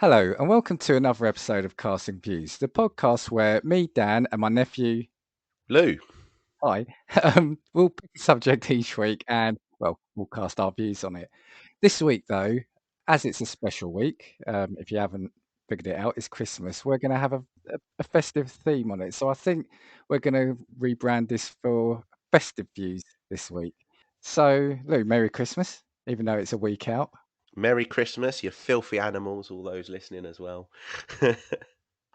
Hello, and welcome to another episode of Casting Views, the podcast where me, Dan, and my nephew, Lou. hi, will pick a subject each week and, well, we'll cast our views on it. This week, though, as it's a special week, if you haven't figured it out, it's Christmas. We're going to have a festive theme on it. So I think we're going to rebrand this for Festive Views this week. So, Lou, Merry Christmas, even though it's a week out. Merry Christmas, you filthy animals, all those listening as well.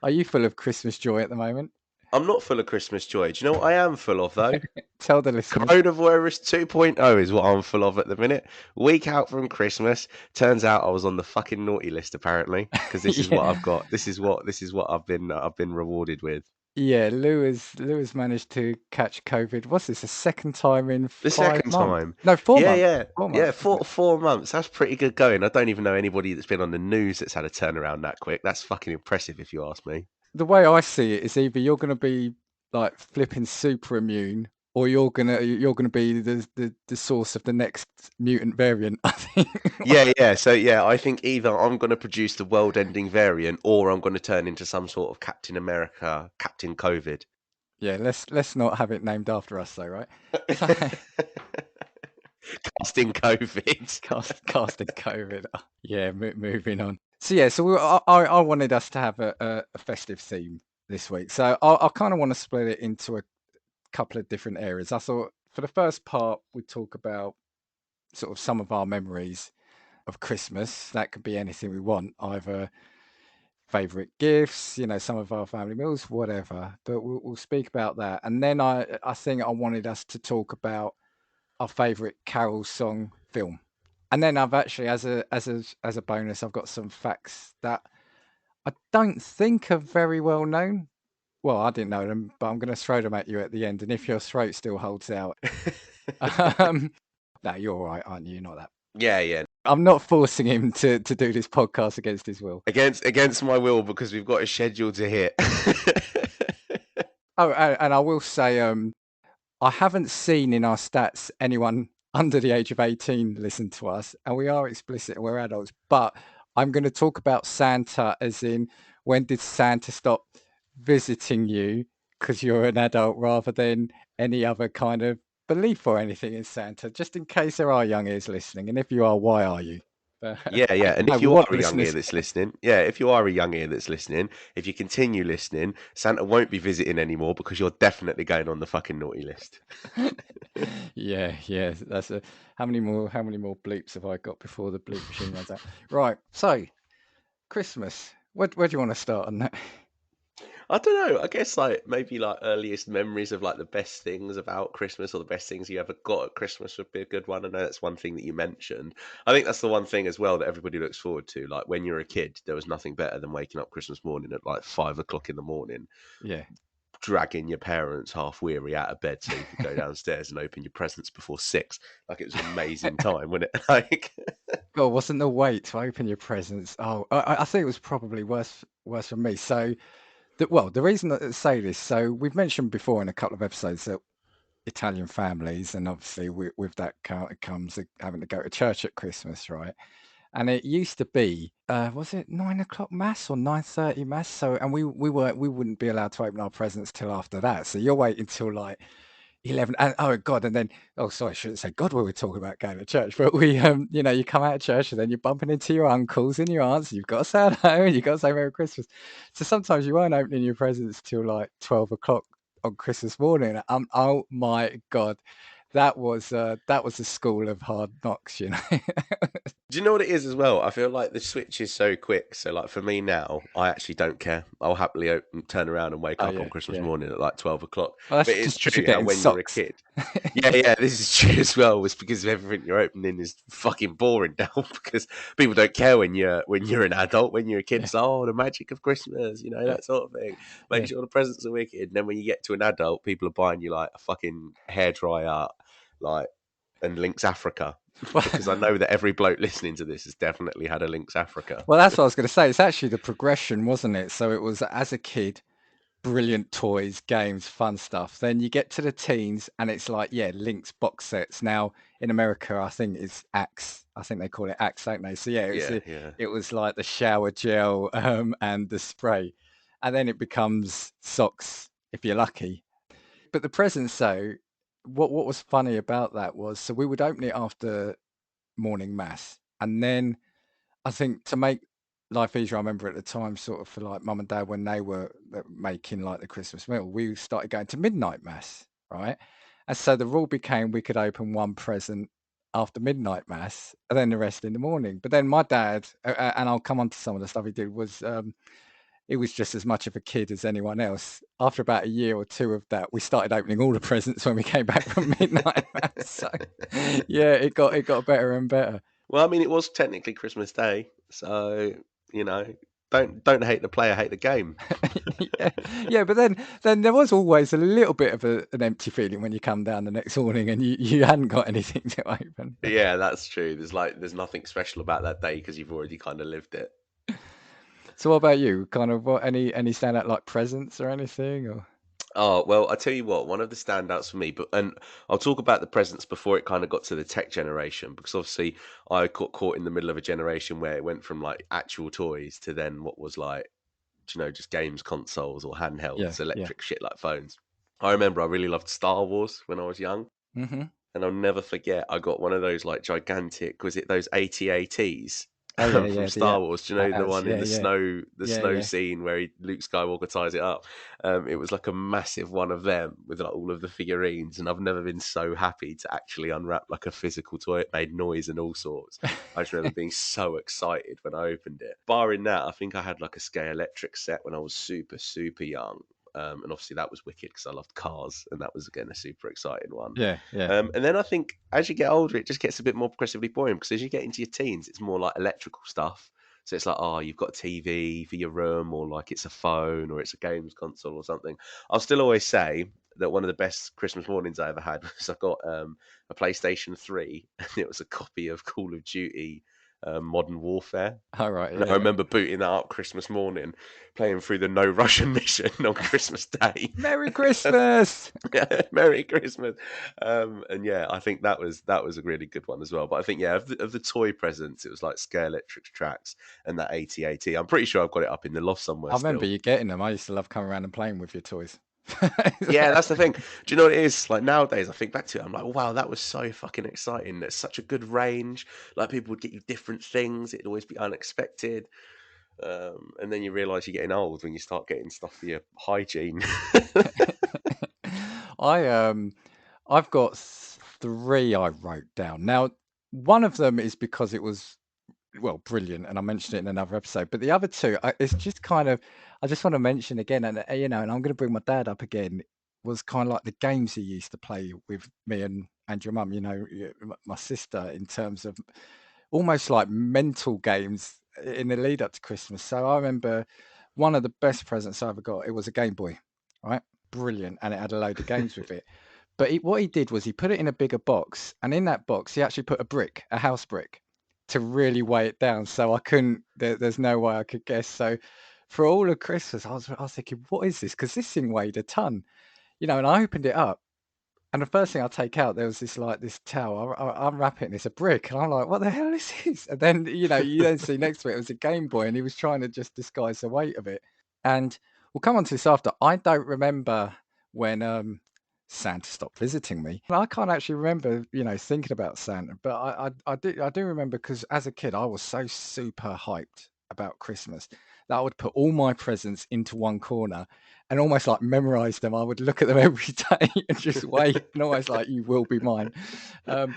Are you full of Christmas joy at the moment? I'm not full of Christmas joy. Do you know what I am full of, though? Tell the listeners. Coronavirus 2.0 is what I'm full of at the minute. Week out from Christmas. Turns out I was on the fucking naughty list, apparently, because this is what Yeah. I've got. This is what I've been rewarded with. Yeah, Lewis managed to catch COVID. What's this? A second time in The 5 months? second time. No, four Yeah, months. yeah. Four Yeah, months, isn't four it? 4 months. That's pretty good going. I don't even know anybody that's been on the news that's had a turnaround that quick. That's fucking impressive, if you ask me. The way I see it is either you're going to be like flipping super immune, or you're gonna be the source of the next mutant variant. I think. Yeah, yeah. So yeah, I think either I'm going to produce the world-ending variant, or I'm going to turn into some sort of Captain America, Captain COVID. Yeah, let's not have it named after us, though, right? So, Casting COVID. casting COVID. Yeah, moving on. So yeah, I wanted us to have a festive theme this week. So I kind of want to split it into a couple of different areas. I thought for the first part we'd talk about sort of some of our memories of Christmas. That could be anything we want, either favorite gifts, some of our family meals, whatever. But we'll speak about that, and then I think I wanted us to talk about our favorite carol song film. And then I've actually, as a bonus, I've got some facts that I don't think are very well known. Well, I didn't know them, but I'm going to throw them at you at the end. And if your throat still holds out, um, no, you're all right, aren't you? You're not that. Yeah, yeah. I'm not forcing him to do this podcast against his will. Against my will because we've got a schedule to hit. Oh, and I will say, I haven't seen in our stats anyone under the age of 18 listen to us, and we are explicit and we're adults. But I'm going to talk about Santa as in, when did Santa stop visiting you because you're an adult, rather than any other kind of belief or anything in Santa, just in case there are young ears listening. And if you are, why are you? But, Yeah, yeah. And no, if we you want are a young ear listeners. that's listening, yeah, if you are a young ear that's listening, if you continue listening, Santa won't be visiting anymore because you're definitely going on the fucking naughty list. Yeah, yeah. How many more bleeps have I got before the bleep machine runs out? Right. So Christmas. Where do you want to start on that? I don't know. I guess like maybe like earliest memories of like the best things about Christmas or the best things you ever got at Christmas would be a good one. I know that's one thing that you mentioned. I think that's the one thing as well that everybody looks forward to. Like when you're a kid, there was nothing better than waking up Christmas morning at like 5 o'clock in the morning, Yeah. dragging your parents half weary out of bed so you could go downstairs and open your presents before 6. Like it was an amazing time, wasn't it? Like God, wasn't the wait to open your presents? Oh, I think it was probably worse for me. So, the reason that I say this, so we've mentioned before in a couple of episodes that Italian families, and obviously with that comes having to go to church at Christmas, right? And it used to be, was it 9 o'clock mass or 9:30 mass? So, and we wouldn't be allowed to open our presents till after that. So you're waiting till like 11, and oh God, and then, oh sorry, I shouldn't say God when we're talking about going to church, but you come out of church and then you're bumping into your uncles and your aunts. You've got to say hello, and you've got to say Merry Christmas. So sometimes you weren't opening your presents till like 12 o'clock on Christmas morning. Oh my God, that was a school of hard knocks, you know. do you know what it is as well? I feel like the switch is so quick. So, like for me now, I actually don't care. I'll happily turn around and wake Oh up on yeah, Christmas yeah. morning at like 12 o'clock. Well, But that's it's just because you're true how getting when you're a socks. kid, yeah, yeah, this is true as well. It's because everything you're opening is fucking boring now because people don't care when you're an adult. When you're a kid, Yeah, it's oh the magic of Christmas, yeah, that sort of thing. Make yeah. sure the presents are wicked. And then when you get to an adult, people are buying you like a fucking hairdryer, like and Lynx Africa Well, because I know that every bloke listening to this has definitely had a Lynx Africa. well, that's what I was going to say. It's actually the progression, wasn't it? So it was as a kid, brilliant toys, games, fun stuff. Then you get to the teens, and it's like, yeah, Link's box sets. Now in America, I think it's Axe. I think they call it Axe, don't they? So yeah, Yeah, yeah. it was like the shower gel and the spray, and then it becomes socks if you're lucky. But the presents, though, what was funny about that was, so we would open it after morning mass, and then I think to make life easier, I remember at the time, sort of for like mum and dad when they were making like the Christmas meal, we started going to midnight mass, right? And so the rule became we could open one present after midnight mass and then the rest in the morning. But then my dad, and I'll come on to some of the stuff he did, was he was just as much of a kid as anyone else. After about a year or two of that, we started opening all the presents when we came back from midnight mass. So yeah, it got better and better. Well, I mean, it was technically Christmas Day, so you know, don't hate the player, hate the game. Yeah, yeah, but then there was always a little bit of an empty feeling when you come down the next morning and you hadn't got anything to open. Yeah, that's true. There's nothing special about that day because you've already kind of lived it. So what about you? Kind of what any standout like presents or anything or Oh, well, I tell you what, one of the standouts for me, but and I'll talk about the presents before it kind of got to the tech generation, because obviously I got caught in the middle of a generation where it went from like actual toys to then what was like, just games consoles or yeah, handhelds, yeah. electric shit like phones. I remember I really loved Star Wars when I was young. Hmm. And I'll never forget, I got one of those like gigantic, was it those AT-ATs Oh yeah, from yeah, Star Wars? Do you know the one in yeah, yeah, the yeah, snow yeah. scene where Luke Skywalker ties it up? It was like a massive one of them with like all of the figurines, and I've never been so happy to actually unwrap like a physical toy. It made noise and all sorts. I just remember being so excited when I opened it. Barring that, I think I had like a Scale Electric set when I was super, super young. And obviously that was wicked because I loved cars, and that was again a super exciting one. Yeah, yeah. And then I think as you get older, it just gets a bit more progressively boring because as you get into your teens, it's more like electrical stuff. So it's like, oh, you've got a TV for your room, or like it's a phone, or it's a games console, or something. I'll still always say that one of the best Christmas mornings I ever had was I got a PlayStation 3, and it was a copy of Call of Duty Modern Warfare. All right, And I yeah. remember booting that up Christmas morning, playing through the No Russian mission on Christmas Day. Merry Christmas. Yeah, Merry Christmas. And yeah, I think that was a really good one as well. But I think yeah, of the toy presents, it was like Scale Electric Tracks and that AT-AT. I'm pretty sure I've got it up in the loft somewhere I remember still. you getting them. I used to love coming around and playing with your toys. Yeah, that's the thing. Do you know what it is? Like nowadays, I think back to it, I'm like, wow, that was so fucking exciting. There's such a good range. Like people would get you different things. It'd always be unexpected. And then you realise you're getting old when you start getting stuff for your hygiene. I I've got three I wrote down. Now, one of them is because it was well brilliant, and I mentioned it in another episode. But the other two, it's just kind of I just want to mention again, and and I'm going to bring my dad up again. Was kind of like the games he used to play with me and your mum. My sister in terms of almost like mental games in the lead up to Christmas. So I remember one of the best presents I ever got. It was a Game Boy, right? Brilliant, and it had a load of games with it. But what he did was he put it in a bigger box, and in that box he actually put a brick, a house brick, to really weigh it down. So I couldn't. There's no way I could guess. So for all of Christmas, I was thinking, what is this? Because this thing weighed a ton, And I opened it up, and the first thing I take out, there was this towel. I unwrap it, and it's a brick, and I'm like, "What the hell is this?" And then you then see next to it, it was a Game Boy, and he was trying to just disguise the weight of it. And we'll come on to this after. I don't remember when Santa stopped visiting me. And I can't actually remember, thinking about Santa, but I do remember because as a kid, I was so super hyped about Christmas that I would put all my presents into one corner and almost like memorize them. I would look at them every day and just wait, and almost like you will be mine. Um,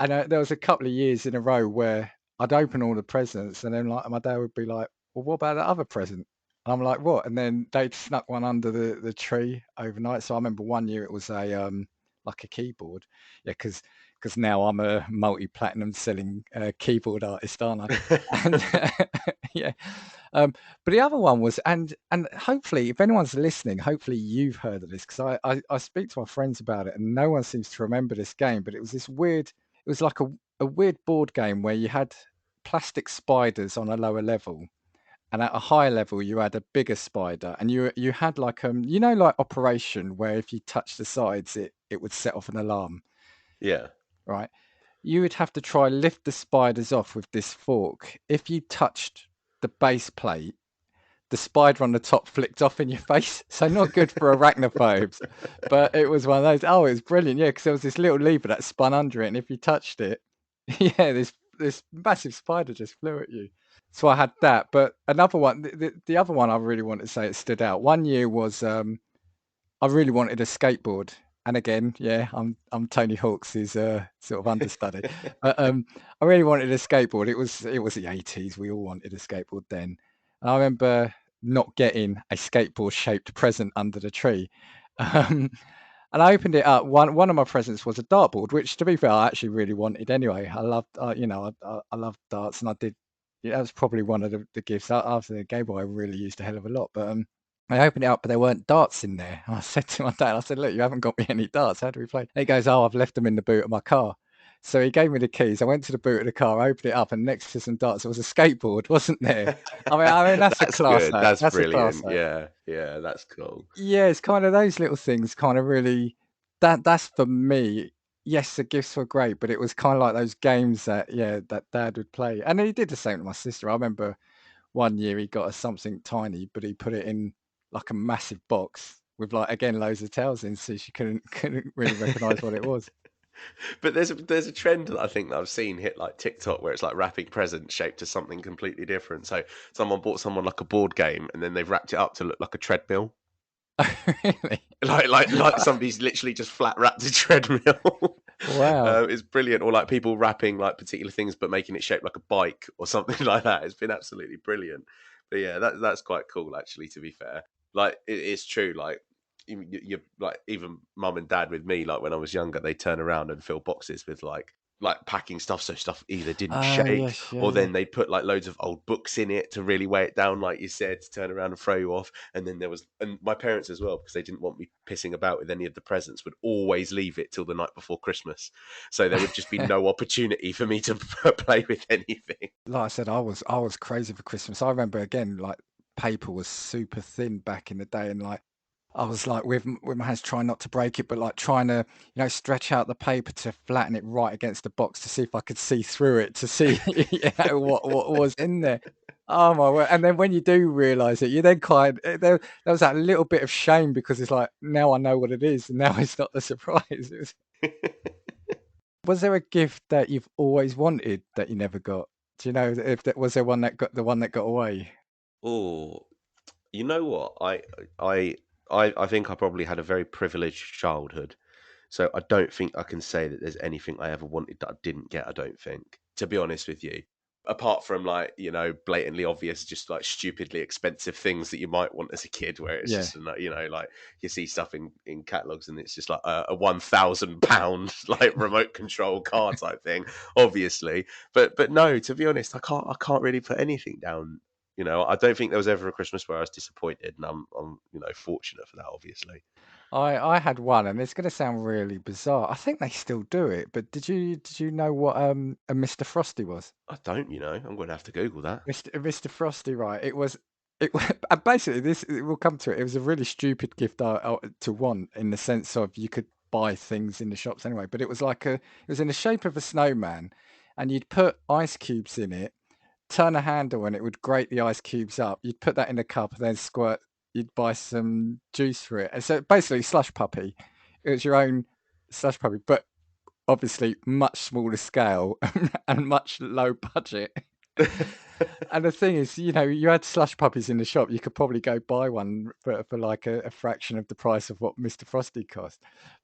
and there was a couple of years in a row where I'd open all the presents, and then like my dad would be like, "Well, what about that other present?" And I'm like, "What?" And then they'd snuck one under the tree overnight. So I remember one year it was a like a keyboard, yeah, because now I'm a multi-platinum selling keyboard artist, aren't I? And yeah, um, but the other one was, and hopefully, if anyone's listening, hopefully you've heard of this because I speak to my friends about it, and no one seems to remember this game. But it was this weird. It was like a weird board game where you had plastic spiders on a lower level, and at a higher level you had a bigger spider, and you had like you know, like Operation, where if you touch the sides it would set off an alarm, Yeah. right? You would have to try lift the spiders off with this fork. If you touched the base plate, the spider on the top flicked off in your face. So not good for arachnophobes, but it was one of those. Oh, it was brilliant, yeah, because there was this little lever that spun under it, and if you touched it, yeah, this massive spider just flew at you. So I had that, but another one, the other one I really want to say it stood out. One year was I really wanted a skateboard, and again, yeah, I'm Tony Hawk's sort of understudy, but I really wanted a skateboard. It was the 80s. We all wanted a skateboard then, and I remember not getting a skateboard shaped present under the tree. Um, and I opened it up. One of my presents was a dartboard, which, to be fair, I actually really wanted anyway. I loved, I loved darts, and I did. Yeah, that was probably one of the gifts after the Game Boy I really used a hell of a lot. But I opened it up, but there weren't darts in there. And I said to my dad, I said, "Look, you haven't got me any darts. How do we play?" And he goes, "Oh, I've left them in the boot of my car." So he gave me the keys. I went to the boot of the car, opened it up, and next to some darts, there was a skateboard, wasn't there? I mean, that's a That's class good. act. That's That's a class brilliant. act. Yeah, yeah, that's cool. Yeah, it's kind of those little things kind of really that's for me. Yes, the gifts were great, but it was kind of like those games that, yeah, that dad would play. And he did the same to my sister. I remember one year he got us something tiny, but he put it in like a massive box with, like, again, loads of tails in, so she couldn't really recognize what it was. But there's a trend that I think that I've seen hit like TikTok where it's like wrapping presents shaped to something completely different. So someone bought someone like a board game and then they've wrapped it up to look like a treadmill. Really? Like somebody's literally just flat wrapped a treadmill. Wow. It's brilliant. Or like people wrapping like particular things but making it shaped like a bike or something like that. It's been absolutely brilliant. But yeah, that's quite cool actually. To be fair, like it's true. Like you like even mum and dad with me. Like when I was younger, they turn around and fill boxes with like packing stuff so stuff either didn't Oh, shake yes, yeah, or yeah. then they put like loads of old books in it to really weigh it down like you said to turn around and throw you off. And then there was, and my parents as well, because they didn't want me pissing about with any of the presents, would always leave it till the night before Christmas, so there would just be no opportunity for me to play with anything. Like I said, I was crazy for Christmas. I remember, again, like, paper was super thin back in the day, and like I was like with my hands trying not to break it, but like trying to, stretch out the paper to flatten it right against the box to see if I could see through it to see what was in there. Oh my word! And then when you do realise it, you then there was that little bit of shame, because it's like, now I know what it is, and now it's not the surprise. Was there a gift that you've always wanted that you never got? Do you know if there was there one that got the one that got away? Oh, you know what? I I think I probably had a very privileged childhood. So I don't think I can say that there's anything I ever wanted that I didn't get, I don't think, to be honest with you. Apart from like, blatantly obvious, just like stupidly expensive things that you might want as a kid, where it's Yeah. just, like you see stuff in catalogs and it's just like a £1,000 like remote control car type thing, obviously. But no, to be honest, I can't really put anything down. I don't think there was ever a Christmas where I was disappointed, and I'm fortunate for that, obviously. I had one, and it's gonna sound really bizarre. I think they still do it, but did you know what a Mr. Frosty was? I don't, I'm going to have to Google that. Mr. Frosty, right? And basically, this we'll come to it. It was a really stupid gift to want, in the sense of you could buy things in the shops anyway. But it was in the shape of a snowman, and you'd put ice cubes in it, turn a handle, and it would grate the ice cubes up. You'd put that in a cup and then squirt. You'd buy some juice for it. And so basically, slush puppy. It was your own slush puppy, but obviously much smaller scale and much low budget. And the thing is, you had slush puppies in the shop. You could probably go buy one for like a fraction of the price of what Mr. Frosty cost.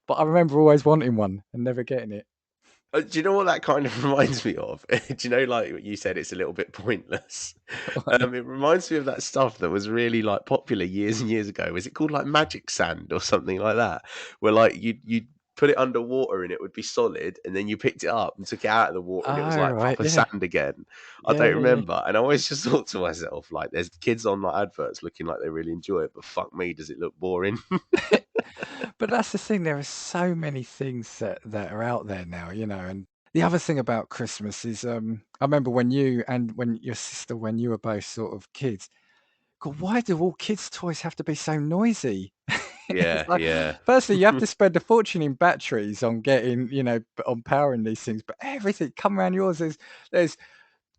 But I remember always wanting one and never getting it. Do you know what that kind of reminds me of? Do you know, like what you said, it's a little bit pointless. It reminds me of that stuff that was really like popular years and years ago. Was it called like magic sand or something like that? Where like you put it underwater and it would be solid, and then you picked it up and took it out of the water and it was Oh, like right. proper Yeah. sand again. I Yeah, don't yeah, yeah. remember, and I always just thought to myself, like, there's kids on like adverts looking like they really enjoy it, but fuck me, does it look boring? But that's the thing. There are so many things that are out there now, and The other thing about Christmas is, I remember when you and when your sister, when you were both sort of kids, God, why do all kids' toys have to be so noisy? It's Yeah, like, yeah. firstly, you have to spend a fortune in batteries on getting, on powering these things, but everything come around yours. There's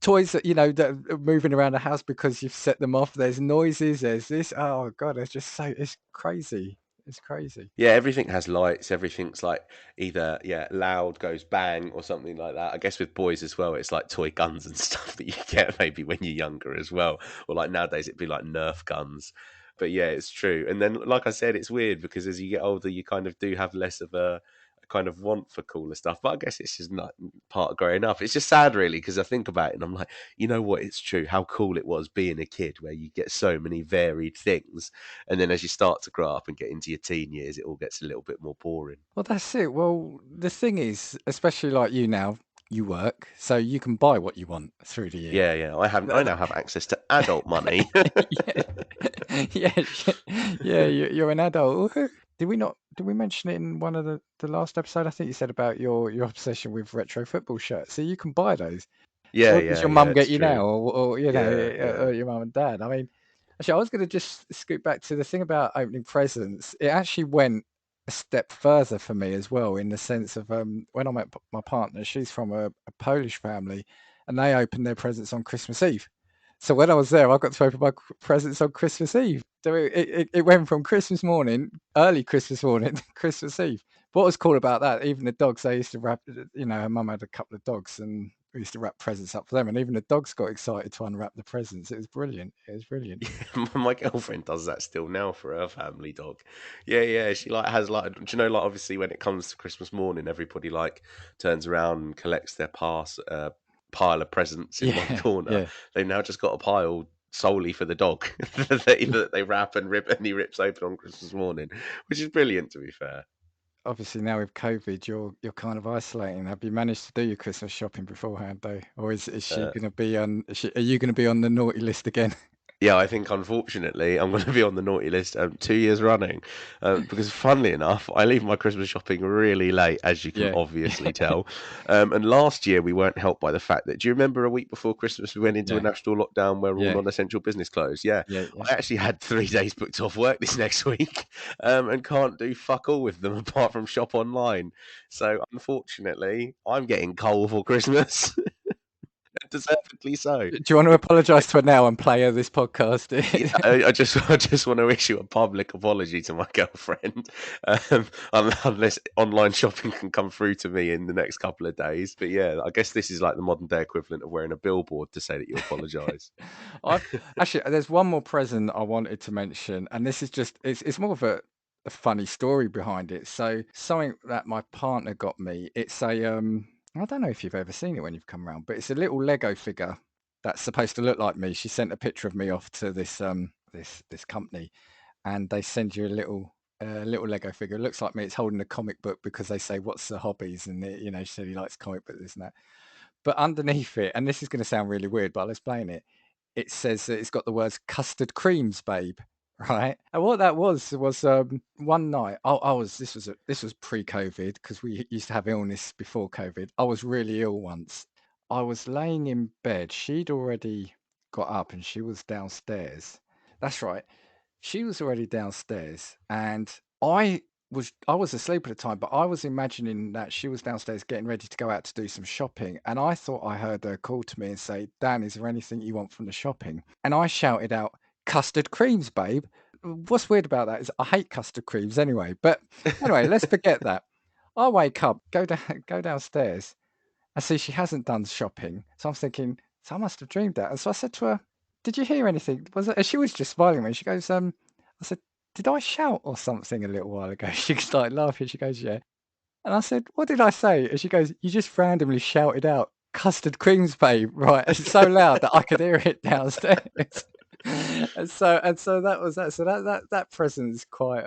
toys that, that are moving around the house because you've set them off. There's noises. There's this. Oh God, it's crazy. It's crazy. Yeah, everything has lights. Everything's like either loud goes bang or something like that. I guess with boys as well, it's like toy guns and stuff that you get maybe when you're younger as well. Or like nowadays it'd be like Nerf guns. But yeah, it's true. And then like I said, it's weird because as you get older, you kind of do have less of a kind of want for cooler stuff. But I guess it's just not part of growing up. It's just sad really because I think about it and I'm like, you know what, it's true how cool it was being a kid where you get so many varied things and then as you start to grow up and get into your teen years, it all gets a little bit more boring. Well, that's it. Well, the thing is, especially like you now, you work, so you can buy what you want through the year. Yeah, yeah. I That- now have access to adult money. yeah, yeah, yeah. You're an adult. Did we not? Did we mention it in one of the last episode? I think you said about your obsession with retro football shirts. So you can buy those. Yeah, What does yeah, your yeah. mum get It's you true. now, or Yeah, yeah. or your mum and dad? I mean, actually, I was going to just scoot back to the thing about opening presents. It actually went a step further for me as well, in the sense of when I met my partner, she's from a Polish family, and they opened their presents on Christmas Eve. So when I was there, I got to open my presents on Christmas Eve. So it went from Christmas morning, early Christmas morning, to Christmas Eve. What was cool about that, even the dogs, they used to wrap, her mum had a couple of dogs and we used to wrap presents up for them. And even the dogs got excited to unwrap the presents. It was brilliant. It was brilliant. My girlfriend does that still now for her family dog. Yeah, yeah. She like has like, do you know, like obviously when it comes to Christmas morning, everybody like turns around and collects their pile of presents in one Yeah, corner. yeah. They've now just got a pile solely for the dog that they wrap and rip, and he rips open on Christmas morning, which is brilliant to be fair. Obviously now with COVID, you're kind of isolating. Have you managed to do your Christmas shopping beforehand though? Or is she Uh, gonna be on, are you gonna be on the naughty list again? Yeah, I think unfortunately I'm going to be on the naughty list 2 years running because, funnily enough, I leave my Christmas shopping really late, as you can Yeah. obviously tell. And last year we weren't helped by the fact that, do you remember a week before Christmas we went into a Yeah. national lockdown where all Yeah. non-essential business closed? Yeah, Yeah. Yeah. I actually had 3 days booked off work this next week and can't do fuck all with them apart from shop online. So unfortunately, I'm getting coal for Christmas, deservedly so. Do you want to apologise to her now and play her this podcast? Yeah, I just want to issue a public apology to my girlfriend, unless online shopping can come through to me in the next couple of days. But yeah, I guess this is like the modern day equivalent of wearing a billboard to say that you apologise. I've actually, there's one more present I wanted to mention, and this is just it's more of a funny story behind it. So something that my partner got me, it's a I don't know if you've ever seen it when you've come around, but it's a little Lego figure that's supposed to look like me. She sent a picture of me off to this company, and they send you a little Lego figure. It looks like me. It's holding a comic book because they say, "What's the hobbies?" And she said he likes comic books, this and that. But underneath it, and this is going to sound really weird, but I'll explain it. It says that it's got the words "custard creams, babe." Right, and what that was one night. I was this was pre-COVID because we used to have illness before COVID. I was really ill once. I was laying in bed. She'd already got up and she was downstairs. That's right. She was already downstairs, and I was asleep at the time, but I was imagining that she was downstairs getting ready to go out to do some shopping, and I thought I heard her call to me and say, "Dan, is there anything you want from the shopping?" And I shouted out, "Custard creams, babe." What's weird about that is I hate custard creams anyway. But anyway, let's forget that. I wake up, go down, go downstairs. I see she hasn't done shopping, so I'm thinking, so I must have dreamed that. And so I said to her, "Did you hear anything? Was it?" And she was just smiling at me. She goes, I said, "Did I shout or something a little while ago?" She started laughing. She goes, "Yeah." And I said, "What did I say?" And she goes, "You just randomly shouted out custard creams, babe, right?" It's so loud that I could hear it downstairs. And so that was that. So that present's quite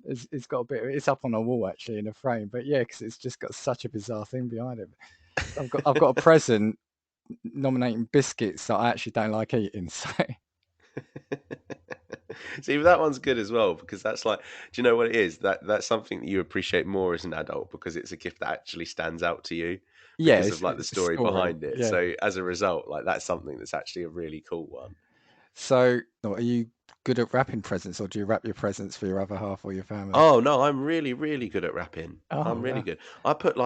it's got a bit. It's up on a wall actually in a frame. But yeah, because it's just got such a bizarre thing behind it. I've got a present nominating biscuits that I actually don't like eating. So See, that one's good as well because that's like, do you know what it is? That's something that you appreciate more as an adult because it's a gift that actually stands out to you Yeah, because of like the it's a story story. behind it. Yeah. So as a result, like that's something that's actually a really cool one. So, are you good at wrapping presents, or do you wrap your presents for your other half or your family? Oh no, I'm really, really good at rapping. I'm Oh, really wow. good. I put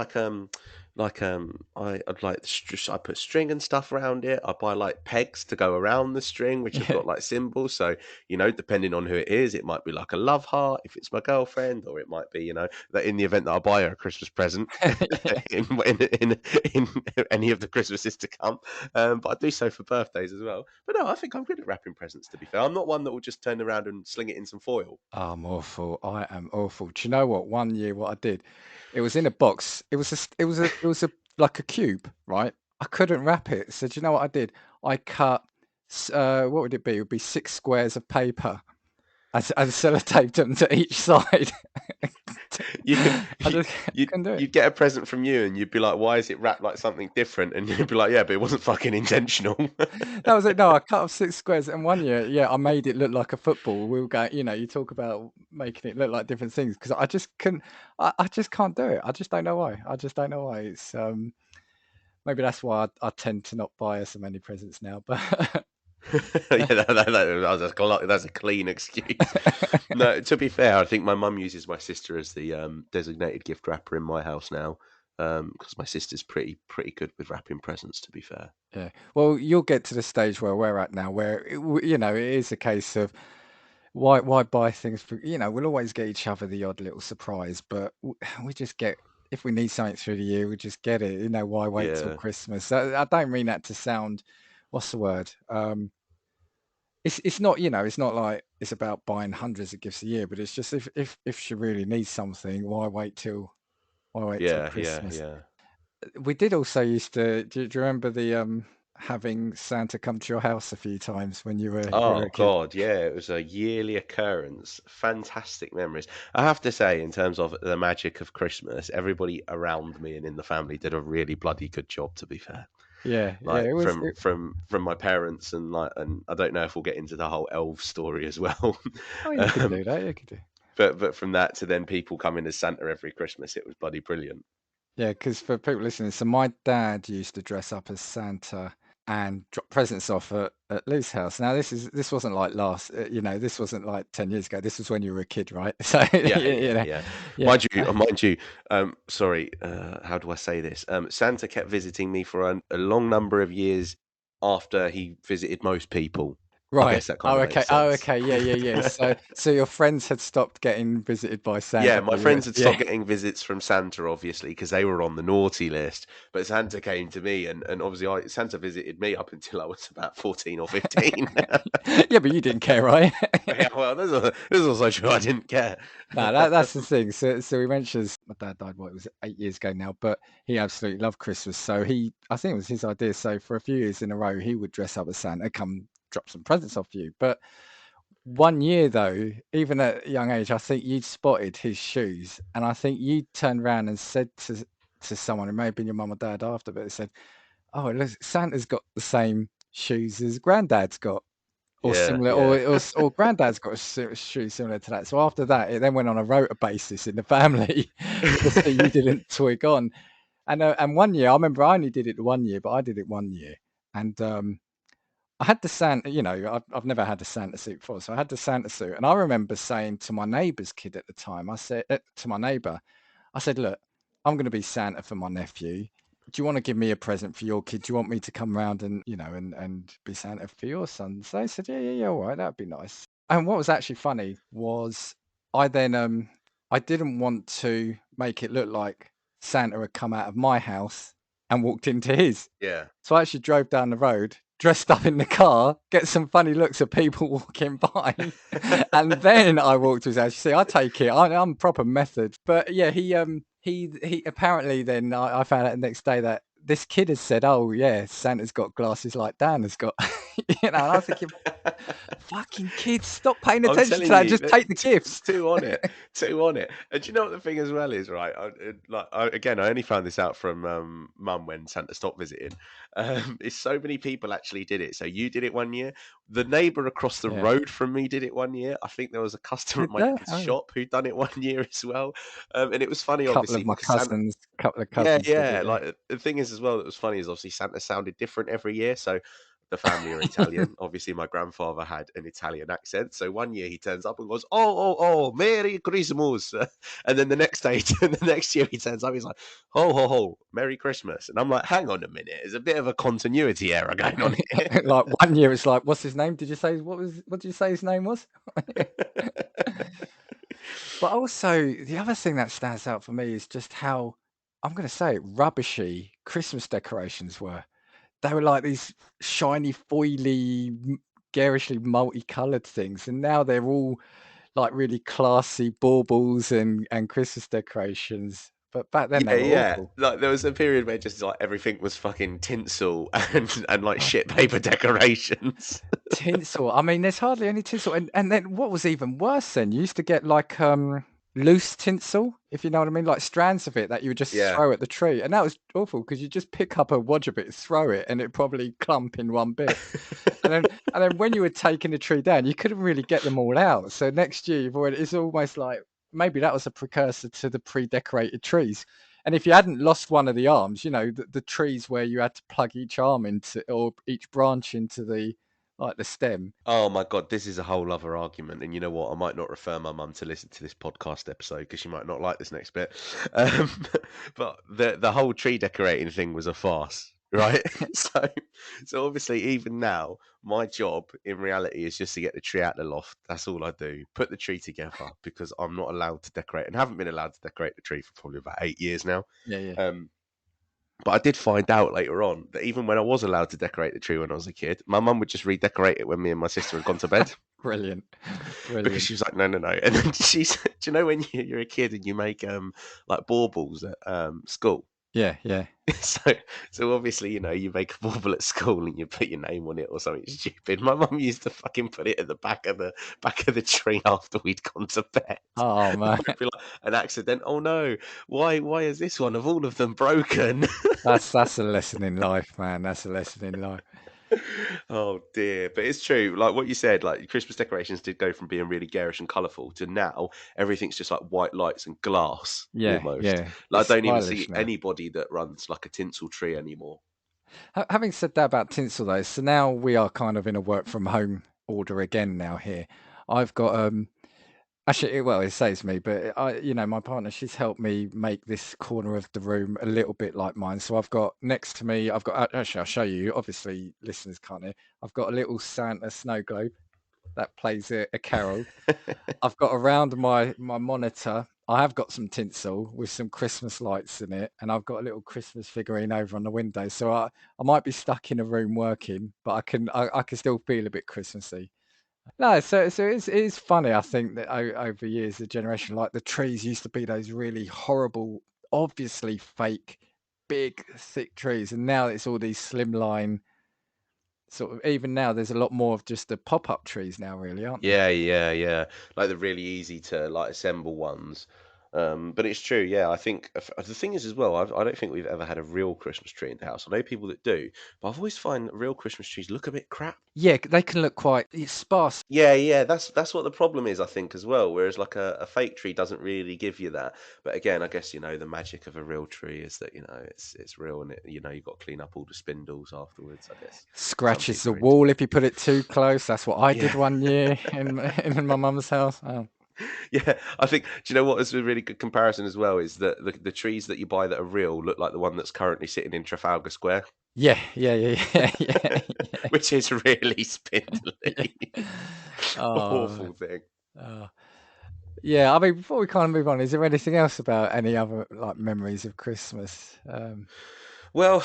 I'd like I put string and stuff around it. I buy like pegs to go around the string, which have Yeah. got like symbols. So depending on who it is, it might be like a love heart if it's my girlfriend, or it might be that in the event that I buy her a Christmas present in any of the Christmases to come. But I do so for birthdays as well. But no, I think I'm good at wrapping presents. To be fair, I'm not one that will just turn around and sling it in some foil. I'm awful. I am awful. Do you know what? One year, what I did, it was in a box. It was a like a cube, right? I couldn't wrap it. So do you know what I did? I cut, what would it be? It would be 6 squares of paper and sellotaped them to each side. You I just couldn't do it. you'd get a present from you, and you'd be like, "Why is it wrapped like something different?" And you'd be like, "Yeah, but it wasn't fucking intentional." That was it. No, I cut off 6 squares, and one year, yeah, I made it look like a football. We were going, you talk about making it look like different things because I just couldn't. I just can't do it. I just don't know why. I just don't know why. It's maybe that's why I tend to not buy her so many presents now. But Yeah, that's a clean excuse. No, to be fair, I think my mum uses my sister as the designated gift wrapper in my house now, because my sister's pretty good with wrapping presents. To be fair, yeah, well, you'll get to the stage where we're at now, where it is a case of why buy things for we'll always get each other the odd little surprise, but we just get if we need something through the year, we just get it. Why wait till yeah, Christmas? I don't mean that to sound what's the word? It's not it's not like it's about buying hundreds of gifts a year, but it's just if she really needs something, why wait till yeah, yeah, Christmas? yeah. We did also used to. Do you remember the having Santa come to your house a few times when you were Oh a kid? God, yeah, it was a yearly occurrence. Fantastic memories. I have to say, in terms of the magic of Christmas, everybody around me and in the family did a really bloody good job, to be fair. Yeah, yeah. Like It was. from my parents and I don't know if we'll get into the whole elf story as well. Oh, you could um, do that. You could do. but from that to then people coming as Santa every Christmas, it was bloody brilliant. Yeah, because for people listening, so my dad used to dress up as Santa and drop presents off at Lou's house. Now this wasn't like this wasn't like 10 years ago. This was when you were a kid, right? So Yeah, yeah, yeah. yeah, Mind you, sorry, how do I say this? Santa kept visiting me for a long number of years after he visited most people. I right. guess that kind Oh, of okay. makes Oh, sense. okay. Yeah, yeah, yeah. So your friends had stopped getting visited by Yeah, Santa, my but you were friends had yeah. stopped getting visits from Santa, obviously, because they were on the naughty list. But Santa came to me, and obviously, Santa visited me up until I was about 14 or 15. Yeah, but you didn't care, right? Yeah, well, this is also true. I didn't care. No, that's the thing. So he mentions my dad died, what, it was 8 years ago now, but he absolutely loved Christmas. So I think it was his idea. So for a few years in a row, he would dress up as Santa, come drop some presents off you. But one year though, even at a young age, I think you'd spotted his shoes, and I think you turned around and said to someone, it may have been your mum or dad after, but it said, "Oh, look, Santa's got the same shoes as Granddad's got." Or Yeah, similar, yeah. or granddad's got a shoe similar to that. So after that, it then went on a rota basis in the family, just so you didn't twig on. And one year, I remember I only did it one year, but I did it one year, and I had the Santa. I've never had a Santa suit before, so I had the Santa suit, and I remember saying to my neighbour's kid at the time, I said to my neighbour, I said, "Look, I'm going to be Santa for my nephew. Do you want to give me a present for your kid? Do you want me to come round and and be Santa for your son?" So they said, "Yeah, yeah, yeah, all right, that'd be nice." And what was actually funny was I then I didn't want to make it look like Santa had come out of my house and walked into his. Yeah. So I actually drove down the road, dressed up in the car, get some funny looks of people walking by, and then I walked to his house. You see, I take it. I'm proper method. But yeah, he apparently then I found out the next day that this kid has said, "Oh yeah, Santa's got glasses like Dan has got." And I was thinking, "Fucking kids, stop paying I'm attention to telling that. you, Just take the gifts." two on it, two on it. And do you know what the thing as well is, right? Again, I only found this out from mum when Santa stopped visiting. It's so many people actually did it. So you did it one year. The neighbour across the Yeah, road from me did it one year. I think there was a customer at did my they? dad's Oh yeah. shop who done it one year as well. And it was funny, Couple of obviously, my because Santa. cousins, couple of Yeah, cousins did yeah. it. Yeah. Like the thing is as well that was funny is obviously Santa sounded different every year. So the family are Italian. Obviously, my grandfather had an Italian accent. So one year he turns up and goes, oh, Merry Christmas. And then the next day, the next year he turns up, he's like, ho, ho, ho, Merry Christmas. And I'm like, hang on a minute. There's a bit of a continuity error going on here. Like one year, it's like, what's his name? Did you say what did you say his name was? But also, the other thing that stands out for me is just how, I'm going to say it, rubbishy Christmas decorations were. They were like these shiny, foily, garishly multicolored things, and now they're all like really classy baubles and Christmas decorations. But back then they Yeah, were yeah. awful. Like there was a period where just like everything was fucking tinsel and like Oh, shit paper decorations. tinsel. I mean, there's hardly any tinsel, and then what was even worse then, you used to get like, loose tinsel, if you know what I mean, like strands of it that you would just Yeah. throw at the tree, and that was awful because you just pick up a wad of it, throw it, and it'd probably clump in one bit. And then when you were taking the tree down, you couldn't really get them all out. So next year, you've already it's almost like maybe that was a precursor to the pre-decorated trees. And if you hadn't lost one of the arms, the trees where you had to plug each arm into or each branch into the like the stem. Oh my God, this is a whole other argument. And you know what? I might not refer my mum to listen to this podcast episode because she might not like this next bit. Um, but the whole tree decorating thing was a farce, right? So so obviously even now, my job in reality is just to get the tree out the loft. That's all I do. Put the tree together because I'm not allowed to decorate and haven't been allowed to decorate the tree for probably about 8 years now. Yeah, yeah. Um, but I did find out later on that even when I was allowed to decorate the tree when I was a kid, my mum would just redecorate it when me and my sister had gone to bed Brilliant. because Brilliant. she was like, no, no, no. And then she said, do you know when you're a kid and you make like baubles at school? Yeah, yeah. So, so obviously, you make a bauble at school and you put your name on it or something stupid. My mum used to fucking put it at the back of the tree after we'd gone to bed. Oh man, It'd be like an accident. Oh no, why is this one of all of them broken? that's a lesson in life, man. That's a lesson in life. Oh dear, but it's true. Like what you said, like Christmas decorations did go from being really garish and colourful to now everything's just like white lights and glass Yeah, almost. yeah. It's Like I don't even stylish see now. anybody that runs like a tinsel tree anymore. Having said that about tinsel though, so now we are kind of in a work from home order again now here. I've got actually well it saves me, but my partner, she's helped me make this corner of the room a little bit like mine. So I've got next to me, I've got actually I'll show you. Obviously listeners can't hear. I've got a little Santa snow globe that plays a carol. I've got around my monitor, I have got some tinsel with some Christmas lights in it, and I've got a little Christmas figurine over on the window. So I might be stuck in a room working, but I can still feel a bit Christmassy. No, so it is funny. I think that over years, the generation, like the trees used to be those really horrible, obviously fake, big thick trees, and now it's all these slimline sort of. Even now, there's a lot more of just the pop-up trees now, really, aren't there? Yeah, yeah, yeah. Like the really easy to like assemble ones. But it's true, yeah. I think the thing is as well. I don't think we've ever had a real Christmas tree in the house. I know people that do, but I've always find real Christmas trees look a bit crap. Yeah, they can look quite sparse. Yeah, yeah, that's what the problem is, I think, as well. Whereas like a fake tree doesn't really give you that. But again, I guess the magic of a real tree is that it's real and you've got to clean up all the spindles afterwards. I guess some Scratches the people are into wall it. if you put it too close. That's what I did Yeah, one year in my mum's house. Oh. yeah. I think. Do you know what is a really good comparison as well? Is that the trees that you buy that are real look like the one that's currently sitting in Trafalgar Square, Yeah, yeah, yeah, yeah, yeah, which is really yeah. spindly. Oh, man. Awful thing. Oh. Yeah, I mean, before we kind of move on, is there anything else about any other like memories of Christmas? Well,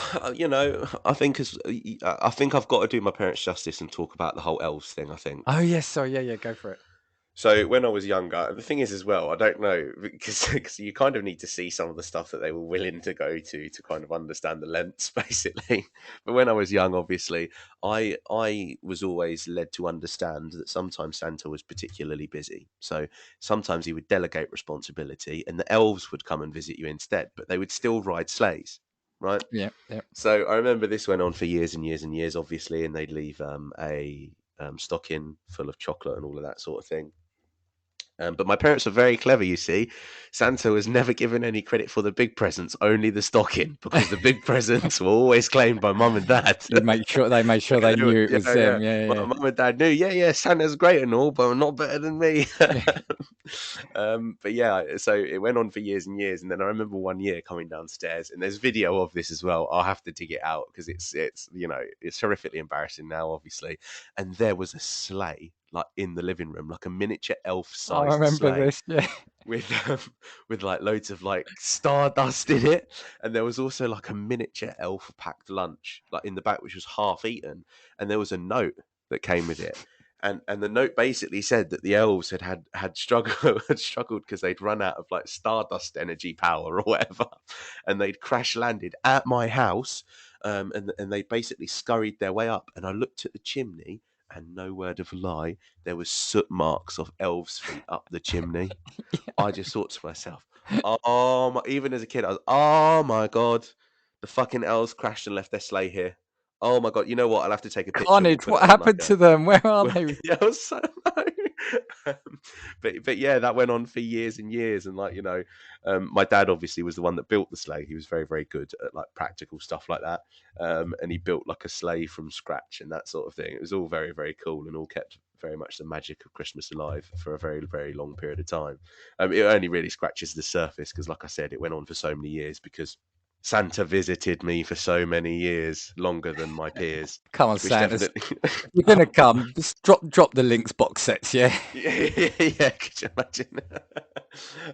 I think I think I've got to do my parents justice and talk about the whole elves thing. I think Oh yes, sorry, yeah, yeah, go for it. So when I was younger, the thing is as well, I don't know because you kind of need to see some of the stuff that they were willing to go to kind of understand the lengths, basically. But when I was young, obviously, I was always led to understand that sometimes Santa was particularly busy. So sometimes he would delegate responsibility, and the elves would come and visit you instead, but they would still ride sleighs, right? Yeah, yeah. So I remember this went on for years and years and years, obviously, and they'd leave a stocking full of chocolate and all of that sort of thing. But my parents were very clever, you see. Santa was never given any credit for the big presents, only the stocking, because the big presents were always claimed by mum and dad. They made sure they knew it Yeah, was yeah. them. Yeah, My yeah, mum and dad knew, yeah, Santa's great and all, but not better than me. yeah. But yeah, so it went on for years and years, and then I remember one year coming downstairs, and there's video of this as well. I'll have to dig it out because it's it's horrifically embarrassing now, obviously. And there was a sleigh like in the living room, like a miniature I elf-sized remember sleigh this. Yeah. with with like loads of like stardust in it, and there was also like a miniature elf packed lunch like in the back, which was half eaten, and there was a note that came with it. And the note basically said that the elves had struggled had struggled because they'd run out of like stardust energy power or whatever, and they'd crash landed at my house, and they basically scurried their way up. And I looked at the chimney, and no word of a lie, there was soot marks of elves' feet up the chimney. I just thought to myself, oh my, even as a kid, I was, oh my God, the fucking elves crashed and left their sleigh here. Oh my God, you know what? I'll have to take a picture and we'll Carnage. put it What on like happened a. to them? Where are they? Yeah, I was so low. Um, but yeah, that went on for years and years, and like my dad obviously was the one that built the sleigh. He was very very good at like practical stuff like that, and he built like a sleigh from scratch and that sort of thing. It was all very very cool and all kept very much the magic of Christmas alive for a very very long period of time. It only really scratches the surface because, like I said, it went on for so many years because Santa visited me for so many years, longer than my peers, Come on, which Santas. definitely. If you're gonna come, just drop the links box sets. Yeah. Yeah, could you imagine?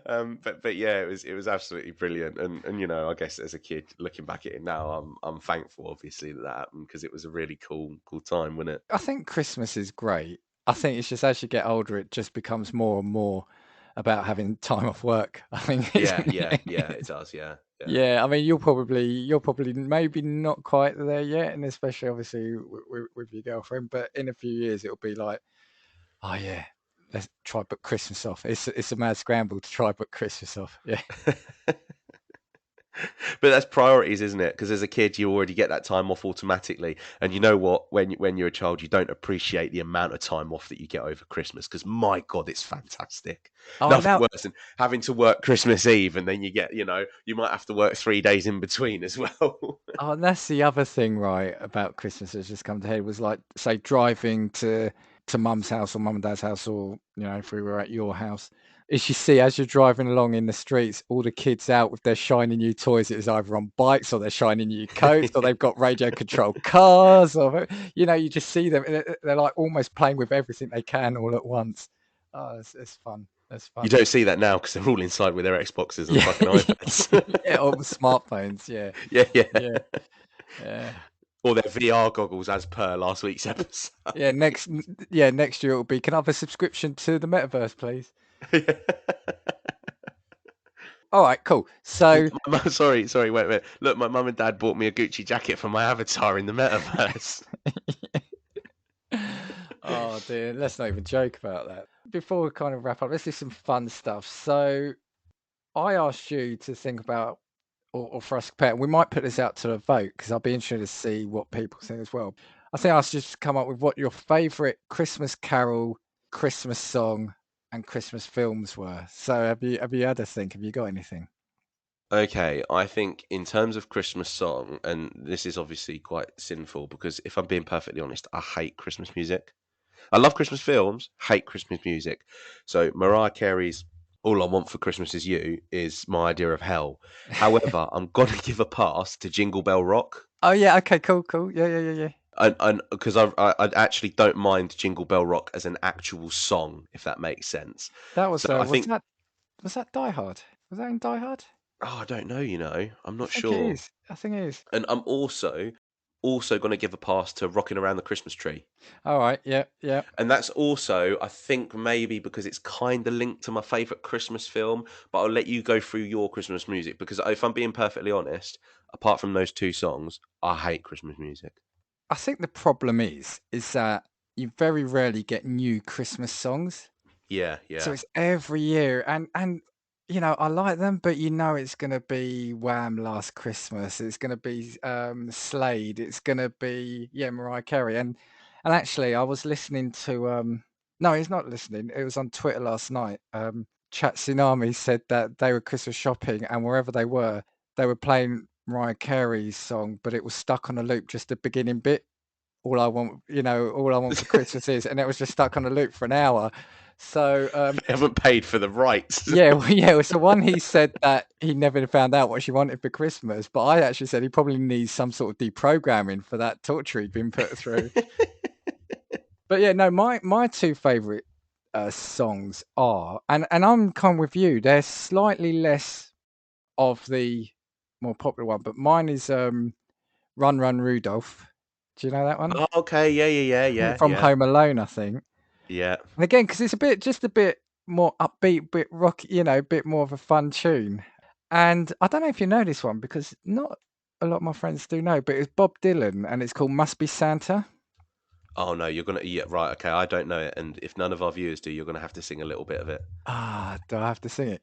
But yeah, it was absolutely brilliant, and I guess as a kid looking back at it now, I'm thankful obviously that happened because it was a really cool time, wasn't it? I think Christmas is great. I think it's just as you get older, it just becomes more and more about having time off work. I think it's, Yeah, it does, yeah. yeah. I mean, you're probably maybe not quite there yet, and especially obviously with your girlfriend. But in a few years, it'll be like, oh yeah, let's try book Christmas off. It's a mad scramble to try book Christmas off. Yeah. But that's priorities, isn't it? Because as a kid, you already get that time off automatically, and you know what? When you're a child, you don't appreciate the amount of time off that you get over Christmas. Because my God, it's fantastic. Oh, Nothing now worse than having to work Christmas Eve, and then you might have to work 3 days in between as well. Oh, and that's the other thing, right, about Christmas that's just come to head was like, say, driving to mum's house or mum and dad's house, or if we were at your house, is you see as you're driving along in the streets, all the kids out with their shiny new toys. It's either on bikes or they're shiny new coats, or they've got radio controlled cars, or you just see them. And they're like almost playing with everything they can all at once. Oh, it's fun. It's You fun. don't see that now because they're all inside with their Xboxes and Yeah, fucking iPads. yeah, all the smartphones. Yeah, Yeah. yeah, yeah. Or their VR goggles, as per last week's episode. Yeah, next year it'll be, can I have a subscription to the metaverse, please? All right, cool. So, Sorry, wait. Look, my mum and dad bought me a Gucci jacket for my avatar in the metaverse. oh dear, let's not even joke about that. Before we kind of wrap up, let's do some fun stuff. So, I asked you to think about, or for us to compare, we might put this out to a vote because I'll be interested to see what people think as well. I think I asked you to come up with what your favourite Christmas carol, Christmas song, and Christmas films were. So, have you had a think? Have you got anything? Okay, I think in terms of Christmas song, and this is obviously quite sinful because if I'm being perfectly honest, I hate Christmas music. I love Christmas films, hate Christmas music. So Mariah Carey's All I Want for Christmas Is You is my idea of hell. However, I'm gonna give a pass to Jingle Bell Rock. Oh yeah, okay, cool, cool. Yeah, yeah, yeah, yeah. And because I actually don't mind Jingle Bell Rock as an actual song, if that makes sense. That So was I was think, that Die Hard? Was that in Die Hard? I don't know, I'm I not think it sure. is. I think it is. And I'm also also going to give a pass to Rocking Around the Christmas Tree. All right. Yeah. Yeah. And that's also, I think, maybe because it's kind of linked to my favourite Christmas film. But I'll let you go through your Christmas music because if I'm being perfectly honest, apart from those two songs, I hate Christmas music. I think the problem is that you very rarely get new Christmas songs. Yeah, So yeah. it's every year, and you know I like them, but you know it's gonna be Wham! Last Christmas. It's gonna be Slade. It's gonna be Mariah Carey. And actually, I was listening to no, he's not listening. It was on Twitter last night. Chat Tsunami said that they were Christmas shopping, and wherever they were playing Mariah Carey's song, but it was stuck on a loop, just the beginning bit. All I want for Christmas is, and it was just stuck on a loop for an hour. So, They haven't paid for the rights. yeah, well, yeah. So one, he said that he never found out what she wanted for Christmas, but I actually said he probably needs some sort of deprogramming for that torture he'd been put through. But yeah, no, my two favorite songs are, and I'm kind of with you. They're slightly less of the more popular one, but mine is "Run Run Rudolph." Do you know that one? Oh, okay, yeah, yeah, yeah, yeah, From yeah, Home Alone, I think. yeah. And again, because it's just a bit more upbeat, bit rock, a bit more of a fun tune. And I don't know if you know this one because not a lot of my friends do know, but it's Bob Dylan and it's called "Must Be Santa." Oh no, you're gonna yeah, right, okay, I don't know it, and if none of our viewers do, you're gonna have to sing a little bit of it. Ah, do I have to sing it?